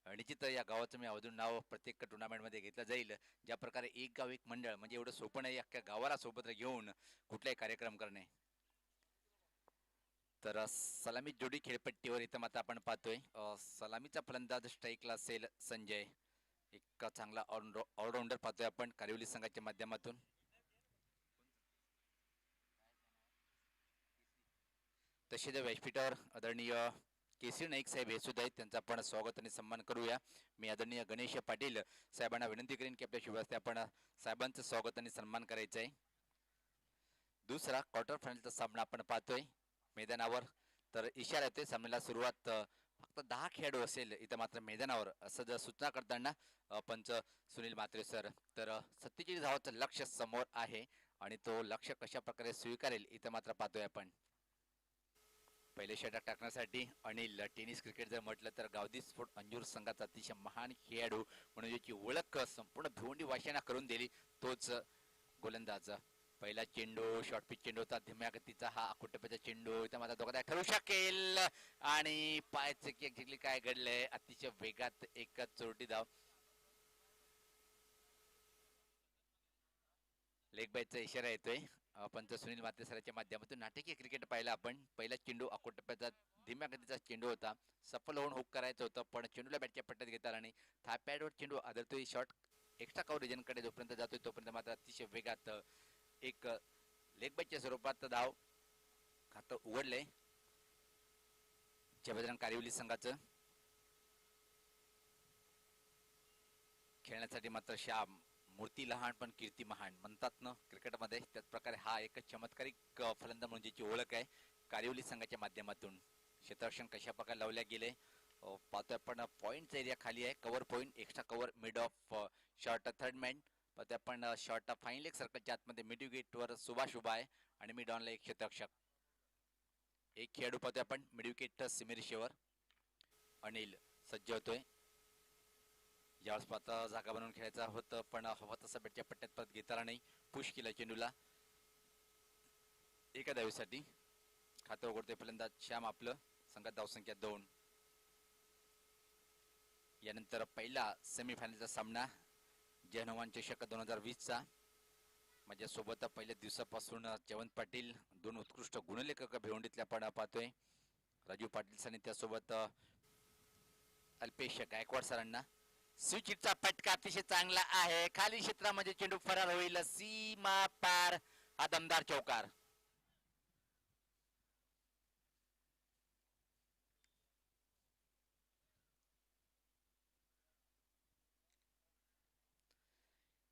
निश्चित या गावाचं मी अजून नाव प्रत्येक टुर्नामेंटमध्ये घेतलं जाईल. ज्या प्रकारे एक गाव एक मंडळ म्हणजे एवढं सोपं नाही अख्ख्या गावाला सोबत घेऊन कुठलाही कार्यक्रम करणे. तर सलामी जोडी खेळपट्टीवर इथं मात्र आपण पाहतोय सलामीचा फलंदाज स्ट्राईकला असेल संजय. एक चांगला ऑलराऊंडर पाहतोय आपण कारिवली संघाच्या माध्यमातून. तसेच व्यासपीठावर आदरणीय केसरी नाईक साहेब हे सुद्धा आहेत, त्यांचा आपण स्वागत आणि सन्मान करूया. मी आदरणीय गणेश पाटील साहेबांना विनंती करेन की आपल्या शुभ हस्ते आपण साहेबांचं स्वागत आणि सन्मान करायचं आहे. दुसरा क्वार्टर फायनलचा सामना आपण पाहतोय मैदानावर. तर इशारा येतोय सामन्याला सुरुवात फक्त 10 खेळाडू असेल इथं मात्र मैदानावर, असं जर सूचना करताना पंच सुनील म्हात्रे सर. तर 47 धावाचं लक्ष समोर आहे आणि तो लक्ष कशा प्रकारे स्वीकारेल इथं मात्र पाहतोय आपण. पहिले षटक टाकण्यासाठी अनिल. टेनिस क्रिकेट जर म्हटलं तर गावदी स्फोट अंजूर संघाचा अतिशय महान खेळाडू म्हणून ज्याची ओळख संपूर्ण भिवंडी वाशियांना करून दिली तोच गोलंदाज. पहिला चेंडू शॉर्ट पिच चेंडू होता, धीम्या गतीचा हा अकोटप्याचा चेंडू इथं माझा दोघा ठरू शकेल आणि पायाचे की एक्झॅक्टली काय घडलंय, अतिशय वेगात एक चोरटी धाव. लेग बायचा इशारा येतोय पंच सुनील म्हात्रे सरांच्या माध्यमातून. नाटकीय क्रिकेट पाहिलं आपण. पहिला चेंडू अकोटप्याचा धीम्या गतीचा चेंडू होता, सफल होऊन हुक करायचं होतं पण चेंडूला बॅटच्या पट्ट्यात घेतात आणि थायपॅडवर चेंडू आदळतोय. शॉट एक्स्ट्रा कव्हर रिजनकडे जोपर्यंत जातोय तोपर्यंत मात्र अतिशय वेगात एक लेग बायच्या स्वरूपात धाव खातं उघडलंय जयबजरंग कारिवली संघाचं. खेळण्यासाठी मात्र श्याम. मूर्ती लहान पण कीर्ती महान म्हणतात ना क्रिकेटमध्ये, त्याच प्रकारे हा एक चमत्कारिक फलंदाज म्हणून ज्याची ओळख आहे कारिवली संघाच्या माध्यमातून. क्षेत्ररक्षण कशा प्रकारे लावल्या गेले पाहतोय आपण. पॉइंटचा एरिया खाली आहे, cover point extra cover mid of short third man पाहतोय आपण. शॉर्ट फाईन लेग सर्कलच्या आतमध्ये मिड विकेट वर सुभाष उभा आहे आणि मिड ऑनला एक क्षेत्ररक्षक. एक खेळाडू पाहतोय आपण मिड विकेट सिमेरिशेवर. अनिल सज्ज होतोय. ज्यावेळेस पाहता जागा बनवून खेळायचा होतं पण हवा तसा बॅटच्या पट्ट्यात परत घेताना नाही. पुश केला चेंडूला एका धावेसाठी. खातं उघडतोय फलंदाज श्याम. आपलं संघात धावसंख्या 2. यानंतर पहिला सेमीफायनलचा सामना जयहनुमान चषक 2020चा. माझ्यासोबत पहिल्या दिवसापासून जयवंत पाटील, 2 उत्कृष्ट गुणलेखक भिवंडीतल्या आपण पाहतोय. राजू पाटील आणि त्यासोबत अल्पेश गायकवाड सरांना. स्विचिटचा फटका अतिशय चांगला आहे, खाली क्षेत्रामध्ये चेंडू फरार होईल, सीमा पार, हा दमदार चौकार.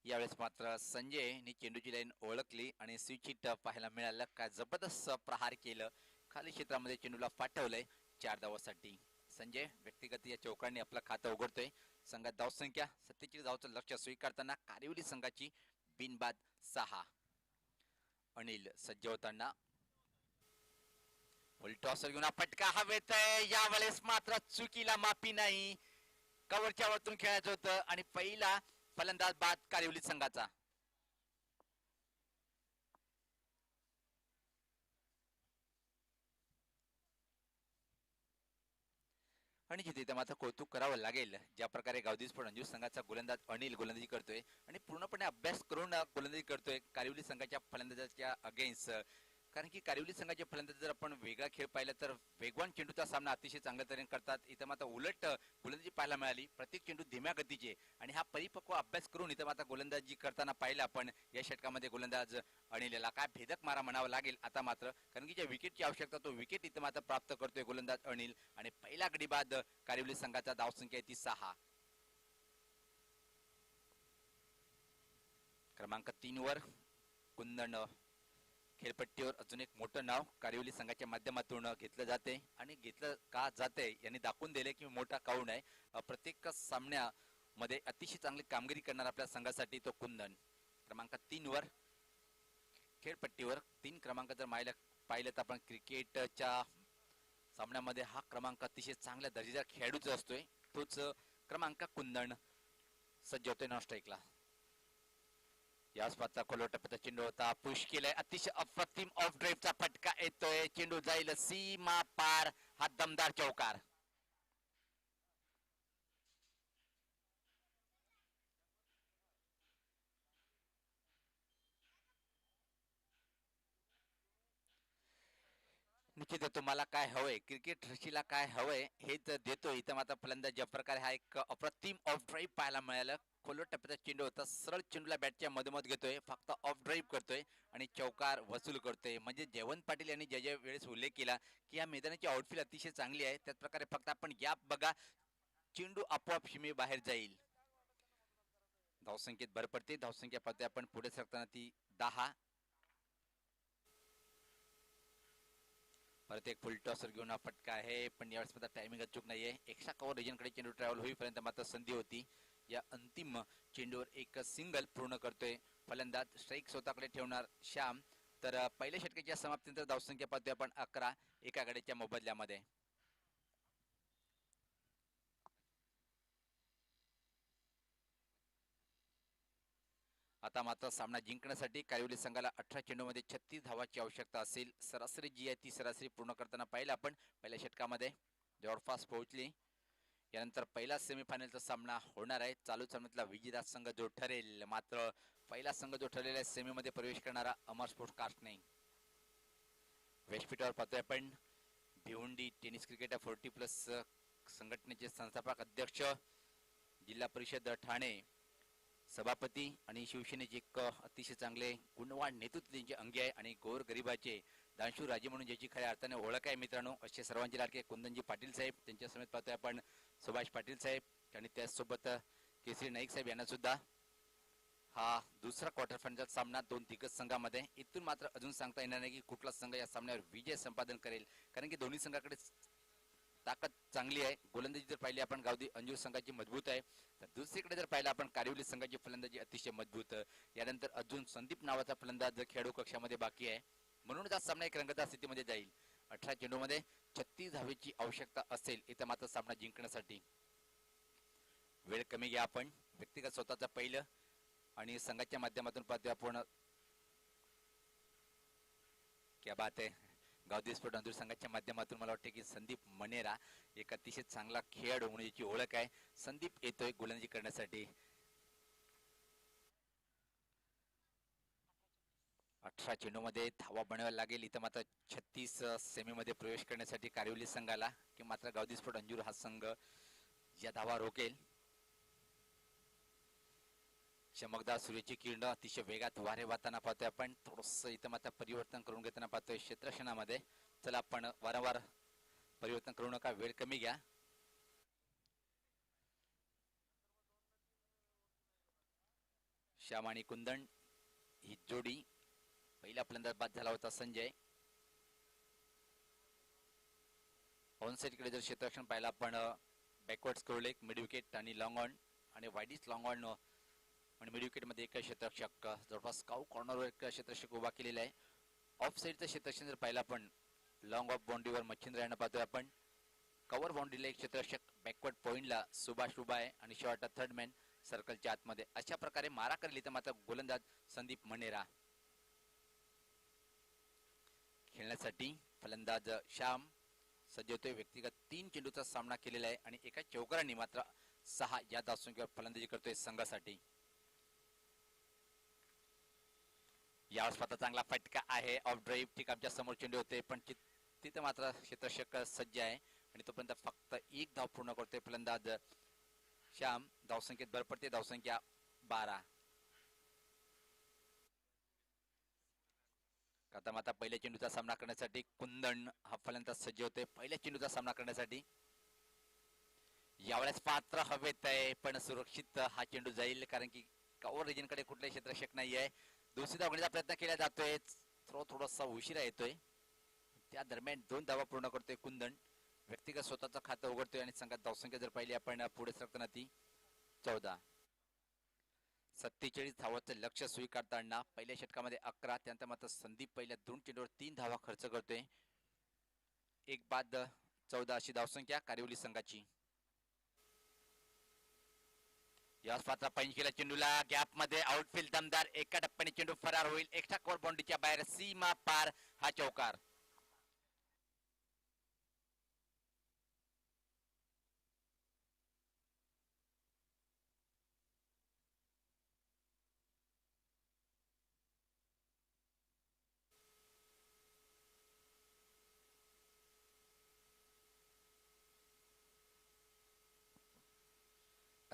यावेळेस मात्र संजयनी चेंडूची लाईन ओळखली आणि स्विचिट पाहायला मिळालं. काय जबरदस्त प्रहार केलं, खाली क्षेत्रामध्ये चेंडूला पाठवलंय 4 धावासाठी. संजय व्यक्तिगत या चौकांनी आपलं खातं उघडतोय. संघात धावसंख्या 47 धावाचं लक्ष स्वीकारताना कारिवली संघाची बिनबाद 6. अनिल सज्ज होताना टॉसर घेऊन फटका हवेत आहे. यावेळेस मात्र चुकीला माफी नाही, कव्हरच्या वरतून खेळायचं होतं आणि पहिला फलंदाज बाद कारिवली संघाचा. आणि जिथे मात्र कौतुक करावं लागेल ज्या प्रकारे गावदी स्फोट अंजूर संघाचा गोलंदाज अनिल गोलंदाजी करतोय आणि पूर्णपणे अभ्यास करून गोलंदाजी करतोय कारिवली संघाच्या फलंदाजाच्या अगेन्स्ट. कारण की कारिवली संघाचे फलंदाज जर आपण वेगळा खेळ पाहिला तर वेगवान चेंडूचा सामना अतिशय चांगल्या तऱ्हेने करतात. इथं मात्र उलट गोलंदाजी पाहायला मिळाली, प्रत्येक चेंडू धीम्या गतीचे आणि हा परिपक्व अभ्यास करून इथं मात्र गोलंदाजी करताना पाहिला आपण या षटकामध्ये गोलंदाज अनिलला. काय भेदक मारा म्हणावा लागेल आता मात्र, कारण की ज्या विकेटची आवश्यकता तो विकेट इथं मात्र प्राप्त करतोय गोलंदाज अनिल आणि पहिला गडी बाद कारिवली संघाचा. धावसंख्या ती 6. क्रमांक 3 वर कुंदन. खेळपट्टीवर अजून एक मोठं नाव कारिवली संघाच्या माध्यमातून घेतलं जाते आणि घेतलं का जाते यांनी दाखवून दिले की मोठा काउंट आहे. प्रत्येक सामन्यामध्ये अतिशय चांगली कामगिरी करणार आपल्या संघासाठी तो कुंदन. क्रमांक 3 वर खेळपट्टीवर. 3 क्रमांक जर पाहिलं तर आपण क्रिकेटच्या सामन्यामध्ये हा क्रमांक अतिशय चांगल्या दर्जाचा खेळाडूचा असतोय, तोच क्रमांक कुंदन सज्ज होतोय नॉन स्ट्राईकला. याच पाचचा खोलवर टप्प्याचा चेंडू होता, पुश केलाय, अतिशय अप्रतिम ऑफ ड्राईव्हचा फटका येतोय, चेंडू जाईल सीमा पार, हा दमदार चौकार. निश्चित तुम्हाला काय हवंय, क्रिकेट रशीला काय हवंय हेच देतो. इथं मात्र फलंदाज ज्या प्रकारे हा एक अप्रतिम ऑफ ड्राईव्ह पाहायला मिळालं, खोलवर टप्प्याचा चेंडू होता, सरळ चेंडूला बॅटच्या मधोमध घेतोय, फक्त ऑफ ड्राईव्ह करतोय आणि चौकार वसूल करतोय. म्हणजे जयवंत पाटील यांनी ज्या ज्या वेळेस उल्लेख केला की या मैदानाची आउटफील अतिशय चांगली आहे, त्याच प्रकारे फक्त आपण गॅप बघा, चेंडू आपोआप सीमे बाहेर जाईल. धावसंख्येत भर पडते. धावसंख्या पाहतोय आपण पुढे सरकताना ती 10. परत एक फुल टॉसर घेऊन हा फटका आहे, पण यावेळेस मात्र टायमिंग अचूक नाहीये. एक्स्ट्रा कव्हर रिजनकडे चेंडू ट्रॅव्हल होईपर्यंत मात्र संधी होती. या अंतिम चेंडूवर एक सिंगल पूर्ण करतोय फलंदाज. स्ट्राईक स्वतःकडे ठेवणार श्याम. तर पहिल्या षटकाच्या समाप्तीनंतर धावसंख्या पाहतोय आपण 11 एका गड्याच्या मोबदल्यामध्ये. आता मात्र सामना जिंकण्यासाठी कारिवली संघाला 18 चेंडूमध्ये 36 धावाची आवश्यकता असेल. सरासरी जी आहे ती सरासरी पूर्ण करताना पाहिलं आपण पहिल्या षटकामध्ये जवळपास पोहोचली. यानंतर पहिला सेमीफायनलचा सामना होणार आहे. चालू सामन्यातला विजेता संघ जो ठरेल, मात्र पहिला संघ जो ठरलेला सेमीमध्ये प्रवेश करणारा अमर स्पोर्ट्स कास्ट नाही. व्यासपीठावर पाहतोय आपण भिवंडी टेनिस क्रिकेट 40+ संघटनेचे संस्थापक अध्यक्ष, जिल्हा परिषद ठाणे सभापती आणि शिवसेनेचे एक अतिशय चांगले गुणवान नेतृत्व त्यांचे अंगी आहे आणि गोर गरिबाचे दानशूर राजे म्हणून ज्याची खऱ्या अर्थाने ओळख आहे मित्रांनो, असे सर्वांचे लाडके कुंदनजी पाटील साहेब. त्यांच्या समेत पाहतोय आपण सुभाष पाटील साहेब आणि त्याचसोबत केसरी नाईक साहेब यांना सुद्धा. हा दुसरा क्वार्टर फायनलचा सामना दोन दिग्गज संघामध्ये. इथून मात्र अजून सांगता येणार नाही की कुठला संघ या सामन्यावर विजय संपादन करेल, कारण की दोन्ही संघाकडे ताकद चांगली आहे. गोलंदाजी जर पाहिली आपण गावदी अंजूर संघाची मजबूत आहे, तर दुसरीकडे जर पाहिलं आपण कारिवली संघाची फलंदाजी अतिशय मजबूत. यानंतर अजून संदीप नावाचा फलंदाज खेळाडू कक्षामध्ये बाकी आहे, म्हणूनच हा सामना एक रंगतदार स्थितीमध्ये जाईल. 18 चेंडूमध्ये 36 धावेची आवश्यकता असेल इथं मात्र सामना जिंकण्यासाठी. वेळ कमी घ्या आपण. व्यक्तिगत स्वतःचा पहिलं आणि संघाच्या माध्यमातून पाहतोय आपण. क्या बात आहे. गावदी स्पोर्ट अंधूर संघाच्या माध्यमातून मला वाटते की संदीप मनेरा एक अतिशय चांगला खेळाडू म्हणून याची ओळख आहे. संदीप येतोय गोलंदाजी करण्यासाठी. 18 चेंडूमध्ये धावा बनवायला लागेल इथं मात्र 36 सेमीमध्ये प्रवेश करण्यासाठी कारिवली संघाला, की मात्र गावदी स्पोर्ट अंजूर हा संघ या धावा रोकेल. चमकदार सूर्याची किरण अतिशय वेगात वारे वाहताना पाहतोय आपण. थोडस इथं मात्र परिवर्तन करून घेताना पाहतोय क्षेत्रक्षणामध्ये. चला आपण वारंवार परिवर्तन करू नका, वेळ कमी घ्या. श्याम आणि कुंदन ही जोडी. पहिला फलंदाज बाद झाला होता संजय. ऑनसाइड कडे जर क्षेत्ररक्षण पाहिलं आपण, बॅकवर्ड स्क्रोल एक मिड विकेट आणि लॉंग ऑन आणि वाईडिश लॉंग ऑन आणि मिड विकेट मध्ये एक क्षेत्ररक्षक, जवळपास काऊ कॉर्नरवर एक क्षेत्ररक्षक उभा केलेला आहे. ऑफ साईडचं क्षेत्ररक्षण जर पाहिलं आपण, लॉंग ऑफ बाउंड्रीवर मच्छिंद्र यांना पाहतोय आपण. कव्हर बाउंड्रीला एक क्षेत्ररक्षक, बॅकवर्ड पॉइंटला सुभाष उभा आहे आणि शॉर्ट थर्ड मॅन सर्कलच्या आतमध्ये. अशा प्रकारे मारा करेल तर मात्र गोलंदाज संदीप मनेरा. खेळण्यासाठी फलंदाज श्याम सज्ज होतोय. व्यक्तिगत 3 चेंडूचा सामना केलेला आहे आणि एका चौकारांनी मात्र 6 या धावसंख्येवर फलंदाजी करतोय संघासाठी. यावेळेस मात्र चांगला फटका आहे ऑफ ड्राईव्ह. ठीक आमच्या समोर चेंडू होते, पण तिथे मात्र क्षेत्ररक्षक सज्ज आहे आणि तोपर्यंत फक्त एक धाव पूर्ण करतोय फलंदाज श्याम. धावसंख्येत भर पडते. धावसंख्या 12. आता मात्र पहिल्या चेंडूचा सामना करण्यासाठी कुंदन हा फलंदाज सज्ज होते. पहिल्या चेंडूचा सामना करण्यासाठी यावेळेस पात्र हवेत आहे, पण सुरक्षित हा चेंडू जाईल, कारण की कव्हर रिजन कडे कुठलाही क्षेत्ररक्षक नाही आहे. दुसरी धावण्याचा प्रयत्न केला जातोय, थोडासा उशिरा येतोय. त्या दरम्यान 2 धावा पूर्ण करतोय कुंदन. व्यक्तिगत स्वतःचं खातं उघडतोय आणि संघात धावसंख्या जर पाहिली आपण पुढे सरकताना ती 14. 47 धावांचं लक्ष स्वीकारताना पहिल्या षटकामध्ये 11. त्यानंतर मात्र संदीप पहिल्या 2 चेंडूवर 3 धावा खर्च करतोय. एक बाद 14 अशी धावसंख्या कारिवली संघाची. याच पात्र पंच केला चेंडूला गॅप मध्ये आउटफील्ड दमदार. एका टप्प्याने चेंडू फरार होईल. एक्स्ट्रा कव्हर बाउंड्रीच्या बाहेर सीमा पार हा चौकार.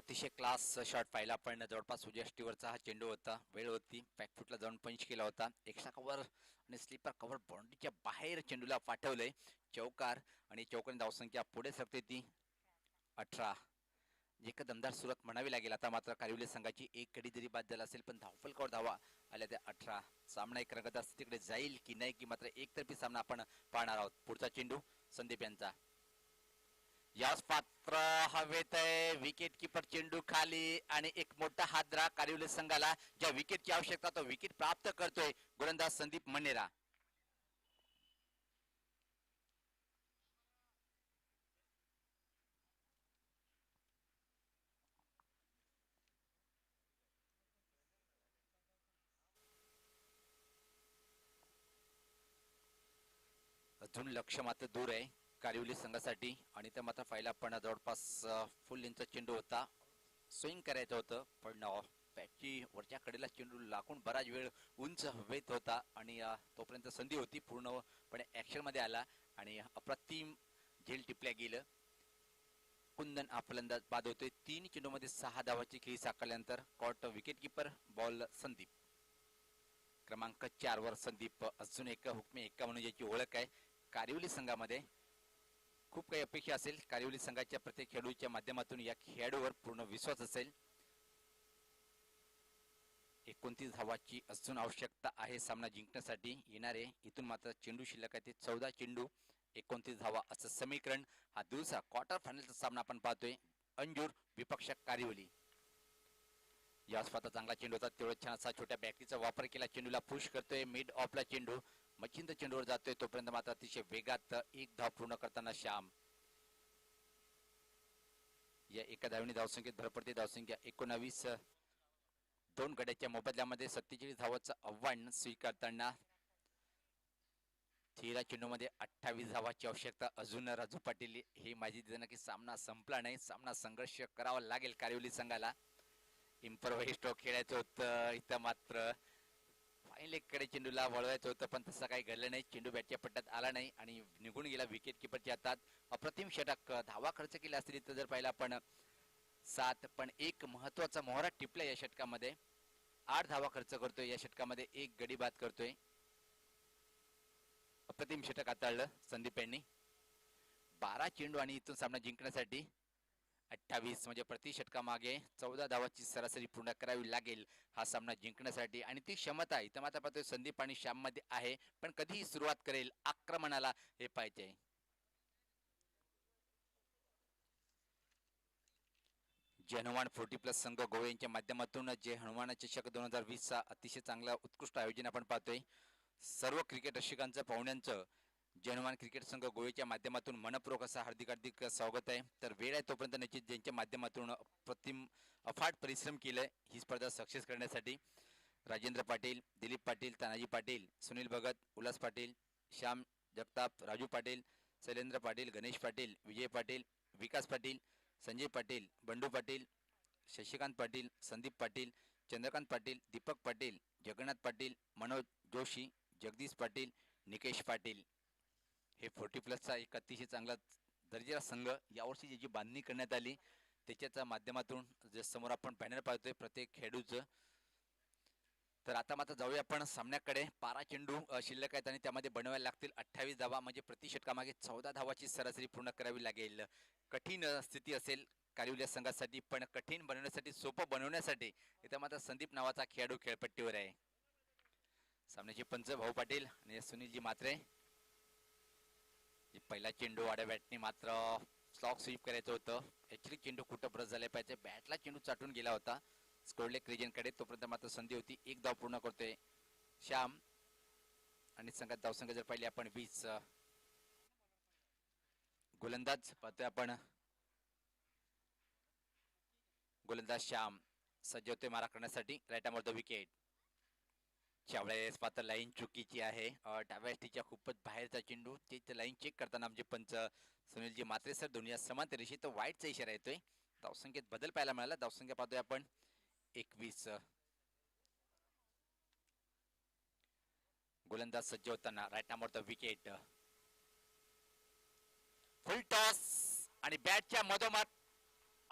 अतिशय क्लास शॉट पाहिला पण जवळपास उजव्या हा चेंडू होता. वेळ होती, बॅकफुटला जाऊन पंच केला होता. एक्स्ट्रा कव्हर आणि स्लीपर कव्हर बाउंड्रीच्या बाहेर चेंडूला पाठवलंय. चौकार आणि चौकाने धावसंख्या पुढे सरते ती 18. एक दमदार सुरुवात म्हणावी लागेल आता मात्र कारिवली संघाची. एक गडी जरी बाद झाला असेल पण धावफलकावर धावा आल्या त्या 18. सामना एक रंगत स्थितीकडे जाईल की नाही की मात्र एकतर्फी सामना आपण पाहणार आहोत. पुढचा चेंडू संदीप यांचा. याच पात्र हवेत आहे. विकेट किपर चेंडू खाली आणि एक मोठा हादरा कारिवली संघाला. ज्या विकेटची आवश्यकता तो विकेट प्राप्त करतोय गोलंदाज संदीप मनेरा. अजून लक्ष मात्र दूर आहे कारिवली संघासाठी आणि त्या मात्र फायला पण जवळपास फुल इंच चेंडू होता. स्विंग करायचं होतं पण बॅटची वरच्या कडेला चेंडू लागून बराच वेळ उंच हवेत होता आणि तोपर्यंत संधी होती. पूर्णपणे ऍक्शन मध्ये आला आणि अप्रतिम झेल टिपल्या गेलं. कुंदन हा फलंदाज बाद होतोय. 3 चेंडूमध्ये 6 धावाची खेळी साकारल्यानंतर caught wicket keeper ball Sandeep. क्रमांक 4 वर संदीप अजून एक हुकमे एक्का म्हणून ज्याची ओळख आहे. कारिवली संघामध्ये खूप काही अपेक्षा असेल. कारिवली संघाच्या प्रत्येक खेळाडूच्या माध्यमातून या खेळाडूवर पूर्ण विश्वास असेल. 29 धावाची अजून आवश्यकता आहे सामना जिंकण्यासाठी. येणारे इथून मात्र चेंडू शिल्लक आहे ते 14 चेंडू 29 धावा असं समीकरण. हा दिवसा क्वार्टर फायनलचा सामना आपण पाहतोय. अंजूर विपक्ष कारिवली. या स्पर्धा चांगला चेंडू होता. तेवढं छान असा छोट्या बॅटरीचा वापर केला. चेंडूला पुश करतोय. मिड ऑफला चेंडू मच्छिंद चेंडूवर जातोय. तोपर्यंत मात्र अतिशय वेगात एक धाव पूर्ण करताना श्याम. या एका धावनी धावसंख्येत भर पडते. धावसंख्या 19. 2 गड्याच्या मोबदल्यामध्ये 47 धावाचं आव्हान स्वीकारताना 13 चेंडूमध्ये 28 धावाची आवश्यकता. अजून राजू पाटील हे माझी दिसना की सामना संपला नाही. सामना संघर्ष करावा लागेल कारिवली संघाला. इम्परवाही स्ट्रोक खेळायचं होतं. इथं मात्र फाईन लेगकडे चेंडूला वळवायचं होतं पण तसं काही घडलं नाही. चेंडू बॅटच्या पट्ट्यात आला नाही आणि निघून गेला विकेट किपरच्या हातात. अप्रतिम षटक. धावा खर्च केला असतील तर जर पाहिला आपण 7 पण एक महत्वाचा मोहरा टिपला या षटकामध्ये. 8 धावा खर्च करतोय या षटकामध्ये. एक गडी बाद करतोय. अप्रतिम षटक हाताळलं संदीप यांनी. 12 चेंडू आणि इथून सामना जिंकण्यासाठी 28 म्हणजे प्रति षटकामागे 14 धावाची सरासरी पूर्ण करावी लागेल हा सामना जिंकण्यासाठी. आणि ती क्षमता इथं मात्र पाहतोय संदीप आणि श्याम मध्ये आहे. पण कधीही सुरुवात करेल आक्रमणाला हे पाहिजे. जे हनुमान 40+ संघ गोवे यांच्या माध्यमातून जे हनुमान चषक 2020 चा अतिशय चांगला उत्कृष्ट आयोजन आपण पाहतोय. सर्व क्रिकेट रसिकांचं पाहुण्यांचं जे हनुमान क्रिकेट संघ गोवेच्या माध्यमातून मनपूर्वक असं हार्दिक स्वागत आहे. तर वेळ आहे तोपर्यंत निश्चित ज्यांच्या माध्यमातून अप्रतिम अफाट परिश्रम केलाय ही स्पर्धा सक्सेस करण्यासाठी. राजेंद्र पाटील, दिलीप पाटील, तानाजी पाटील, सुनील भगत, उल्हास पाटील, श्याम जगताप, राजू पाटील, शैलेंद्र पाटील, गणेश पाटील, विजय पाटील, विकास पाटील, संजय पाटील, बंडू पाटील, शशिकांत पाटील, संदीप पाटील, चंद्रकांत पाटील, दीपक पाटील, जगन्नाथ पाटील, मनोज जोशी, जगदीश पाटील, निकेश पाटील. हे 40+ चा एक अतिशय चांगला दर्जेचा संघ. यावर्षी जी बांधणी करण्यात आली त्याच्या माध्यमातून जे समोर आपण बॅनर पाहतोय प्रत्येक खेळाडूचं. तर आता मात्र जाऊया आपण सामन्याकडे. 12 चेंडू शिल्लक आहेत आणि त्यामध्ये बनवायला लागतील 28 धावा म्हणजे प्रति षटकामागे 14 धावाची सरासरी पूर्ण करावी लागेल. कठीण स्थिती असेल कारिवली संघासाठी पण कठीण बनवण्यासाठी सोपं बनवण्यासाठी इथं मात्र संदीप नावाचा खेळाडू खेळपट्टीवर आहे. सामन्याचे पंच भाऊ पाटील आणि सुनीलजी मात्रे. पहिला चेंडू आड्या बॅटने मात्र स्लॉक स्वीप करायचं होतं. ऍक्च्युली चेंडू कुठं ब्रश झाले पाहिजे. बॅटला चेंडू चाटून गेला होता स्कोरलेक कडे. तोपर्यंत मात्र संधी होती. एक धाव पूर्ण करतोय श्याम आणि संघात धावसंख्या जर पाहिली आपण 20. गोलंदाज पाहतोय आपण. गोलंदाज श्याम सज्ज होते मारा करण्यासाठी. Right arm the wicket. त्यावेळेस पात्र लाईन चुकीची आहे. डाव्या टीच्या खूपच बाहेरचा चेंडू. ते लाईन चेक करताना आमचे पंच सुनीलजी मात्रे सर दुनिया समांतर रेषेत तो वाईटचा इशारा येतोय. धावसंख्येत बदल पाहायला मिळाला. धावसंख्या पाहतोय आपण 21. गोलंदाज सज्ज होताना right arm the wicket. Full toss आणि बॅटच्या मधोमध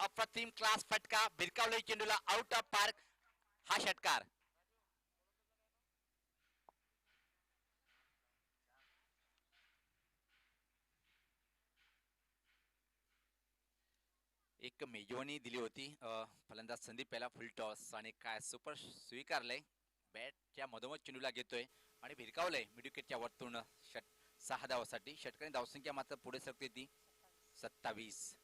अप्रतिम क्लास फटका, भिरकावले चेंडूला आउट ऑफ पार्क हा षटकार. एक मेजवानी दिली होती फलंदाज संदीप याला फुल टॉस आणि काय सुपर स्वीकारलंय. बॅटच्या मधोमध चेंडूला घेतोय आणि भिरकावलंय मिड विकेटच्या वरतून 6 धावासाठी. षटकांनी धावसंख्या मात्र पुढे सरकते ती 27.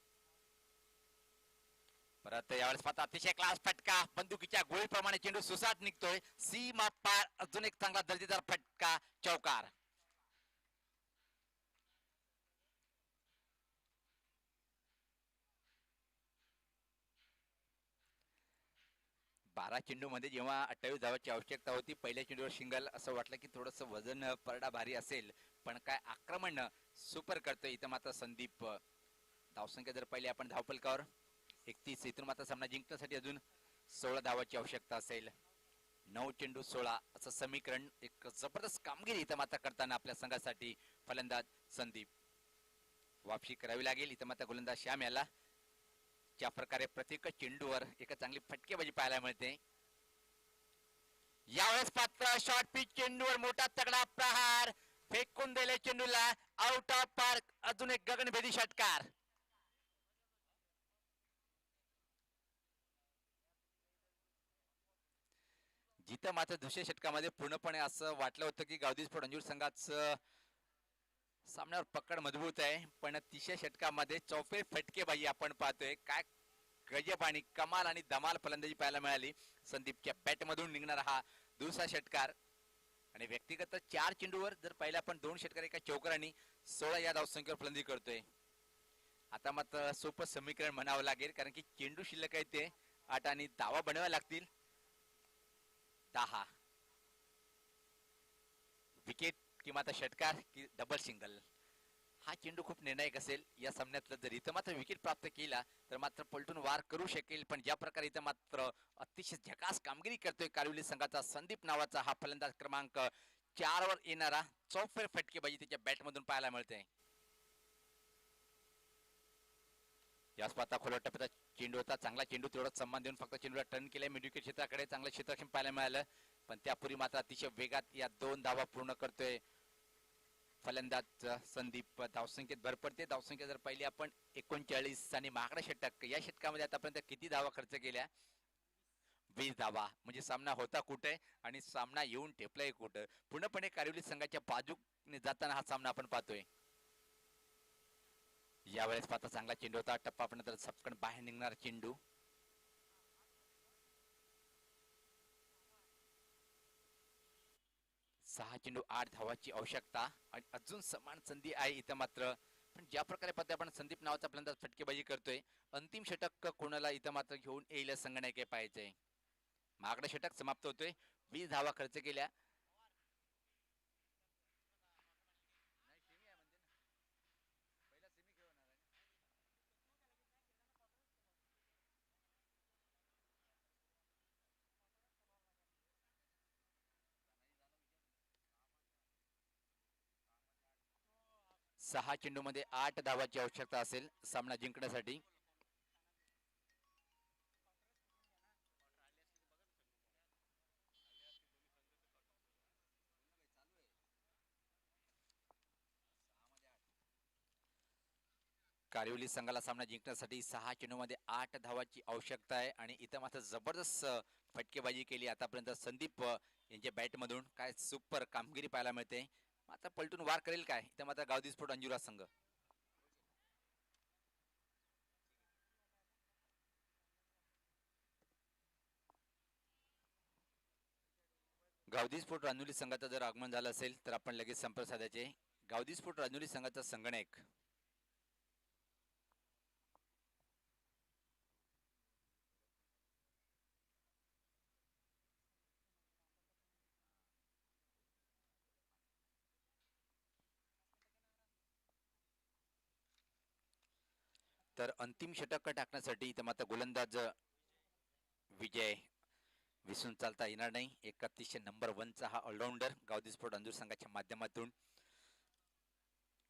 परत यावेळेस पाहता अतिशय क्लास फटका, बंदुकीच्या गोळीप्रमाणे चेंडू सुसाट निघतोय सीमा पार. अजून एक चांगला दर्जेदार फटका, चौकार. बारा चेंडू मध्ये जेव्हा 28 धावाची आवश्यकता होती, पहिल्या चेंडूवर शिंगल असं वाटलं की थोडस वजन परडा भारी असेल, पण काय आक्रमण सुपर करतोय इथं मात्र संदीप. धावसंख्या जर पहिले आपण धावपलकावर 31, इथून मात्र सामना जिंकण्यासाठी अजून 16 धावाची आवश्यकता असेल. 9 चेंडू 16 असं समीकरण. एक जबरदस्त कामगिरी इथं मात्र करताना आपल्या संघासाठी फलंदाज संदीप. वापसी करावी लागेल इथं मात्र गोलंदाज श्याम याला. ज्या प्रकारे प्रत्येक चेंडूवर एक चांगली फटकेबाजी पाहायला मिळते. यावेळेस पात्र शॉर्ट पिच चेंडूवर मोठा तगडा प्रहार, फेकून दिले चेंडूला आउट ऑफ पार्क. अजून एक गगनभेदी षटकार. जिथं मात्र दुसऱ्या षटकामध्ये पूर्णपणे असं वाटलं होतं की गावदी स्फोट अंजूर संघाचं सामन्यावर पकड मजबूत आहे, पण तिसऱ्या षटकामध्ये चौफेर फटकेबाजी आपण पाहतोय. काय गजब आणि कमाल आणि धमाल फलंदाजी पाहायला मिळाली संदीपच्या बॅट मधून निघणारा हा दुसरा षटकार. आणि व्यक्तिगत 4 चेंडूवर जर पाहिलं आपण 2 षटकार एका चौकारांनी 16 या धावसंख्येवर फलंदाजी करतोय. आता मात्र सोपं समीकरण म्हणावं लागेल, कारण की चेंडू शिल्लक आहे ते 8 आणि धावा बनवाव्या लागतील 10. विकेट किंवा आता षटकार की डबल सिंगल हा चेंडू खूप निर्णायक असेल या सामन्यातलं. जर इथं मात्र विकेट प्राप्त केला तर मात्र पलटून वार करू शकेल, पण ज्या प्रकारे इथं मात्र अतिशय झकास कामगिरी करतोय कारिवली संघाचा संदीप नावाचा हा फलंदाज क्रमांक 4 वर येणारा चौफेर फटकेबाजी त्याच्या बॅट मधून पाहायला मिळते. याच पाहता खोलवर टप्प्याचा चेंडू होता, चांगला चेंडू, तेवढा सन्मान देऊन फक्त चेंडूला टर्न केलाय मिड विकेट क्षेत्राकडे. चांगलं क्षेत्ररक्षण पाहायला मिळालं, पण त्यापूर्वी मात्र अतिशय वेगात या 2 धावा पूर्ण करतोय फलंदाज संदीप. धावसंख्येत भर पडते. धावसंख्या जर पाहिली आपण 39 आणि महागडा षटक. या षटकामध्ये आतापर्यंत किती धावा खर्च केल्या? 20 धावा. म्हणजे सामना होता कुठे आणि सामना येऊन ठेपलाय कुठं. पूर्णपणे कारिवली संघाच्या बाजूने जाताना हा सामना आपण पाहतोय. यावेळेस पाहता चांगला चेंडू होता, टप्पा पण नंतर सपकन बाहेर निघणार चेंडू. सहा चेंडू 8 धावाची आवश्यकता आणि अजून समान संधी आहे इथं मात्र. पण ज्या प्रकारे पाहतोय आपण संदीप नावाचा फलंदाज फटकेबाजी करतोय, अंतिम षटक कोणाला इथं मात्र घेऊन येईल संघ नाही काय पाहायचंय. महागडा षटक समाप्त होतोय. 20 धावा खर्च केल्या. सहा चेंडू मध्ये 8 धावाची आवश्यकता असेल सामना जिंकण्यासाठी. कारिवली संघाला सामना जिंकण्यासाठी 6 चेंडू मध्ये 8 धावाची आवश्यकता आहे आणि इथं मात्र जबरदस्त फटकेबाजी केली आतापर्यंत संदीप यांच्या बॅट मधून. काय सुपर कामगिरी पाहायला मिळते. आता पलटून वार करेल काय इथं मात्र गावदी स्फोट अंजुरा संघ. गावदी स्फोट रांजुली संघाचं जर आगमन झालं असेल तर आपण लगेच संपर्क साधायचे. गावदी स्फोट रांजुली संघाचा संगणक तर अंतिम षटक टाकण्यासाठी इथं मात्र गोलंदाज विजय विसरून चालता येणार नाही. एक अतिशय नंबर 1 चा हा ऑलराऊंडर गावदी स्फोट अंजूर संघाच्या माध्यमातून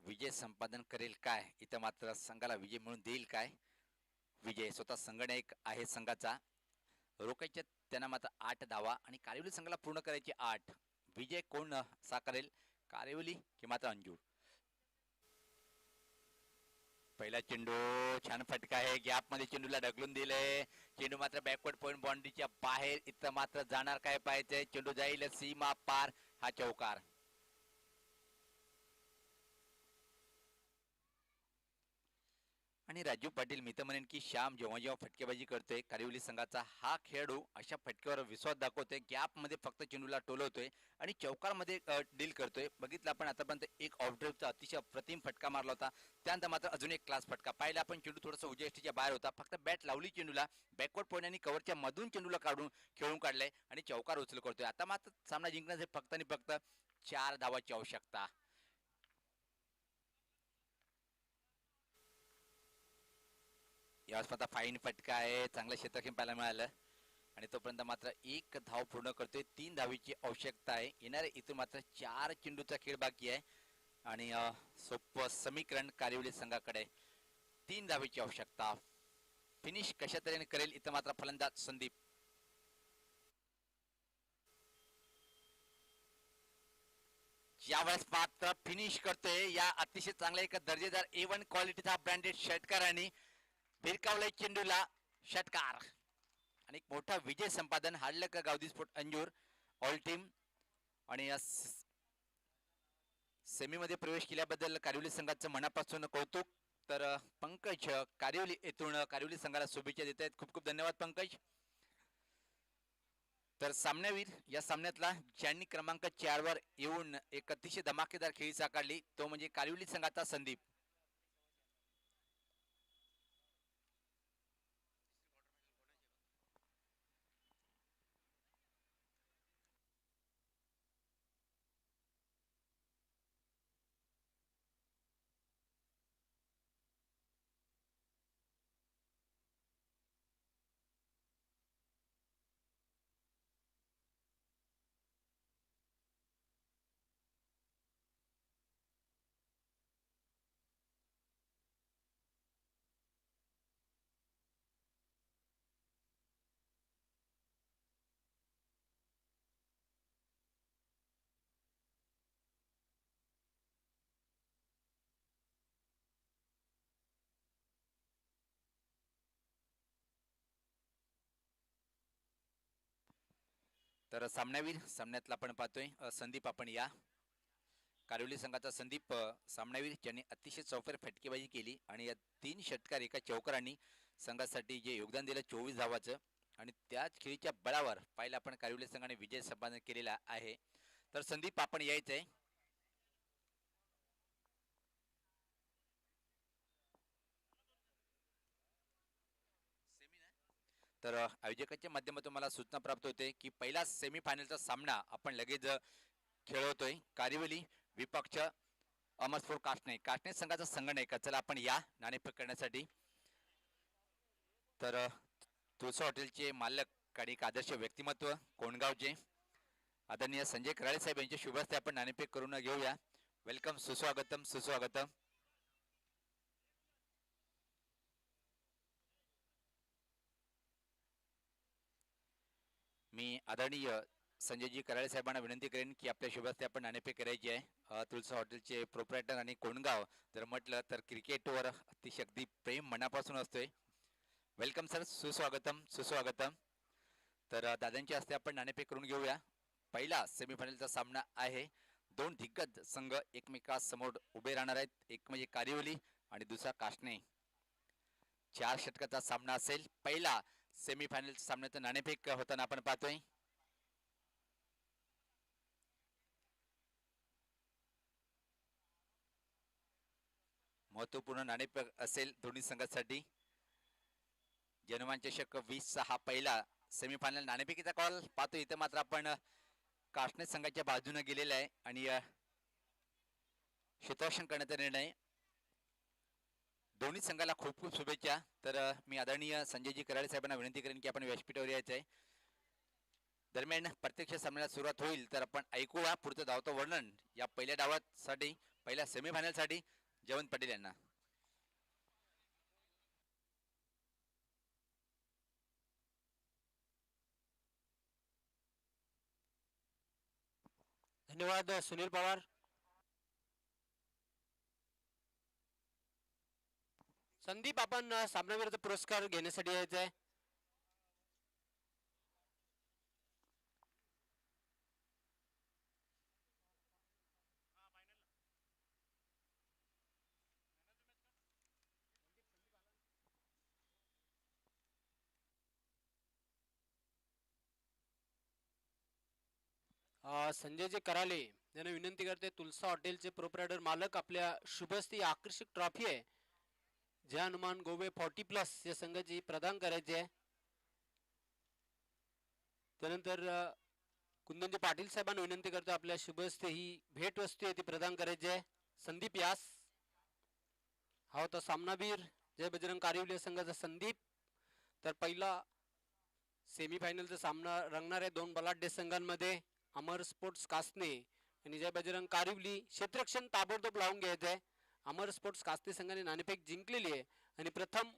विजय संपादन करेल काय, इथं मात्र संघाला विजय मिळून देईल काय. विजय स्वतः संगणक आहे संघाचा. रोकायचे त्यांना मात्र 8 धावा आणि कारिवली संघाला पूर्ण करायचे 8. विजय कोण साकारेल, कारिवली की मात्र अंजूर? पहिला चेंडू छान फटका आहे, गॅप मध्ये चेंडूला ढकलून दिले. चेंडू मात्र बॅकवर्ड पॉइंट बाउंड्रीच्या बाहेर. इथं मात्र जाणार काय पाहिजे, चेंडू जाईल सीमा पार. हा चौकार. आणि राजू पाटील मी तर म्हणेन की श्याम जेव्हा जेव्हा फटकेबाजी करतोय कारिवली संघाचा हा खेळाडू अशा फटक्यावर विश्वास दाखवतोय. गॅप मध्ये फक्त चेंडूला टोलवतोय आणि चौकारमध्ये डील करतोय. बघितलं आपण आतापर्यंत एक ऑफ ड्राईव्हचा अतिशय अप्रतिम फटका मारला होता. त्यानंतर मात्र अजून एक क्लास फटका पाहिला आपण. चेंडू थोडासा उजव्या यष्टीच्या बाहेर होता, फक्त बॅट लावली चेंडूला, बॅकवर्ड पॉइंट आणि कव्हरच्या मधून चेंडूला काढून खेळून काढलाय आणि चौकार उचल करतोय. आता मात्र सामना जिंकण्यासाठी फक्त आणि फक्त 4 धावाची आवश्यकता. यावेळेस आता फाईन फटका आहे, चांगलं क्षेत्रक्षण पाहायला मिळालं आणि तोपर्यंत मात्र 1 धाव पूर्ण करतोय. 3 धावीची आवश्यकता आहे. येणारे इथून मात्र 4 चेंडूचा खेळ बाकी आहे आणि सोपं समीकरण कारिवली संघाकडे. 3 धावीची आवश्यकता. फिनिश कशा तऱ्हेने करेल इथं मात्र फलंदाज संदीप. यावेळेस मात्र फिनिश करतोय या अतिशय चांगल्या एका दर्जेदार A1 क्वालिटीचा ब्रँडेड षटकार आणि भिरकावलाय चेंडूला षटकार आणि एक मोठा विजय संपादन. हाडलं का Gavdi sport Anjur all team. आणि सेमी मध्ये प्रवेश केल्याबद्दल कारिवली संघाचं मनापासून कौतुक. तर पंकज कारिवली येथून कारिवली संघाला शुभेच्छा देत आहेत. खूप खूप धन्यवाद पंकज. तर सामनावीर या सामन्यातला ज्यांनी क्रमांक 4 वर येऊन एक अतिशय धमाकेदार खेळी साकारली तो म्हणजे कारिवली संघाचा संदीप. तर सामनावीर सामन्यातला आपण पाहतोय संदीप. आपण या कारिवली संघाचा संदीप सामनावीर ज्यांनी अतिशय चौफेर फटकेबाजी केली आणि या 3 षटकार एका चौकारांनी संघासाठी जे योगदान दिलं 24 धावाचं आणि त्याच खेळीच्या बळावर पाहिलं आपण कारिवली संघाने विजय संपादन केलेला आहे. तर संदीप आपण यायचंय. तर आयोजकांच्या माध्यमातून मला सूचना प्राप्त होते की पहिला सेमीफायनलचा सामना आपण लगेच खेळवतोय. कारिवली विपक्ष अमरस्फोर काष्णे. काष्णे संघाचा संघ चला आपण या नाणेफेक करण्यासाठी. तर तुळसा हॉटेलचे मालक आणि एक आदर्श व्यक्तिमत्व कोणगावचे आदरणीय संजय कराळे साहेब यांच्या शुभ हस्ते आपण नाणेफेक करून घेऊया. वेलकम, सुस्वागतम सुस्वागतम. मी आदरणीय संजयजी कराळे साहेबांना विनंती करेन की आपल्या शुभ हस्ते आपण नाणेफेक करायची आहे. तुळसा हॉटेलचे प्रोप्रायटर आणि कोणगाव जर म्हटलं तर क्रिकेटवर अतिशय अगदी प्रेम मनापासून असतोय. वेलकम सर, सुस्वागतम सुस्वागतम. तर दादांच्या हस्ते आपण नाणेफेक करून घेऊया. पहिला सेमीफायनलचा सामना आहे. 2 दिग्गज संघ एकमेकांसमोर उभे राहणार आहेत. एक म्हणजे कारिवली आणि दुसरा काष्णे. 4 षटकाचा सामना असेल. पहिला सेमीफायनल सामन्याचं नाणेफेक होताना आपण पाहतोय. महत्वपूर्ण नाणेफेक असेल दोन्ही संघासाठी. जनमान चषक 20 हा पहिला सेमीफायनल नाणेफेकीचा कॉल पाहतो. इथे मात्र आपण काष्णे संघाच्या बाजूने गेलेला आहे आणि क्षेत्ररक्षण करण्याचा निर्णय. दोन्ही संघाला खूप खूप शुभेच्छा. तर मी आदरणीय संजयजी कराळे साहेबांना विनंती करेन की आपण व्यासपीठावर यायचं आहे. दरम्यान प्रत्यक्ष सामन्याला सुरुवात होईल तर आपण ऐकूया पुढचं धावतं वर्णन या पहिल्या डावासाठी पहिल्या सेमीफायनल साठी जयवंत पाटील यांना. धन्यवाद सुनील पवार. संदीप आपण सामनावीराचा पुरस्कार घेण्यासाठी यायचं आहे. संजयजी कराले यांना विनंती करते, तुलसा हॉटेलचे प्रोप्रायटर मालक आपल्या शुभस्ती आकर्षक ट्रॉफी आहे जे हनुमान गोवे 40+ या संघाची प्रदान करायची आहे. त्यानंतर कुंदनजी पाटील साहेबांना विनंती करतो आपल्या शुभस्ते ही भेट वस्तू आहे ती प्रदान करायची आहे. संदीप यास हा होता सामनावीर जय बजरंग कारिवली संघाचा संदीप. तर पहिला सेमीफायनलचा सामना रंगणार आहे दोन बलाढ्य संघांमध्ये, अमर स्पोर्ट्स कासने आणि जय बजरंग कारिवली. क्षेत्ररक्षण ताबडतोब लावून घ्यायचं आहे. अमर स्पोर्ट्स कासने संघाने नाणेफेक जिंकलेली आहे आणि प्रथम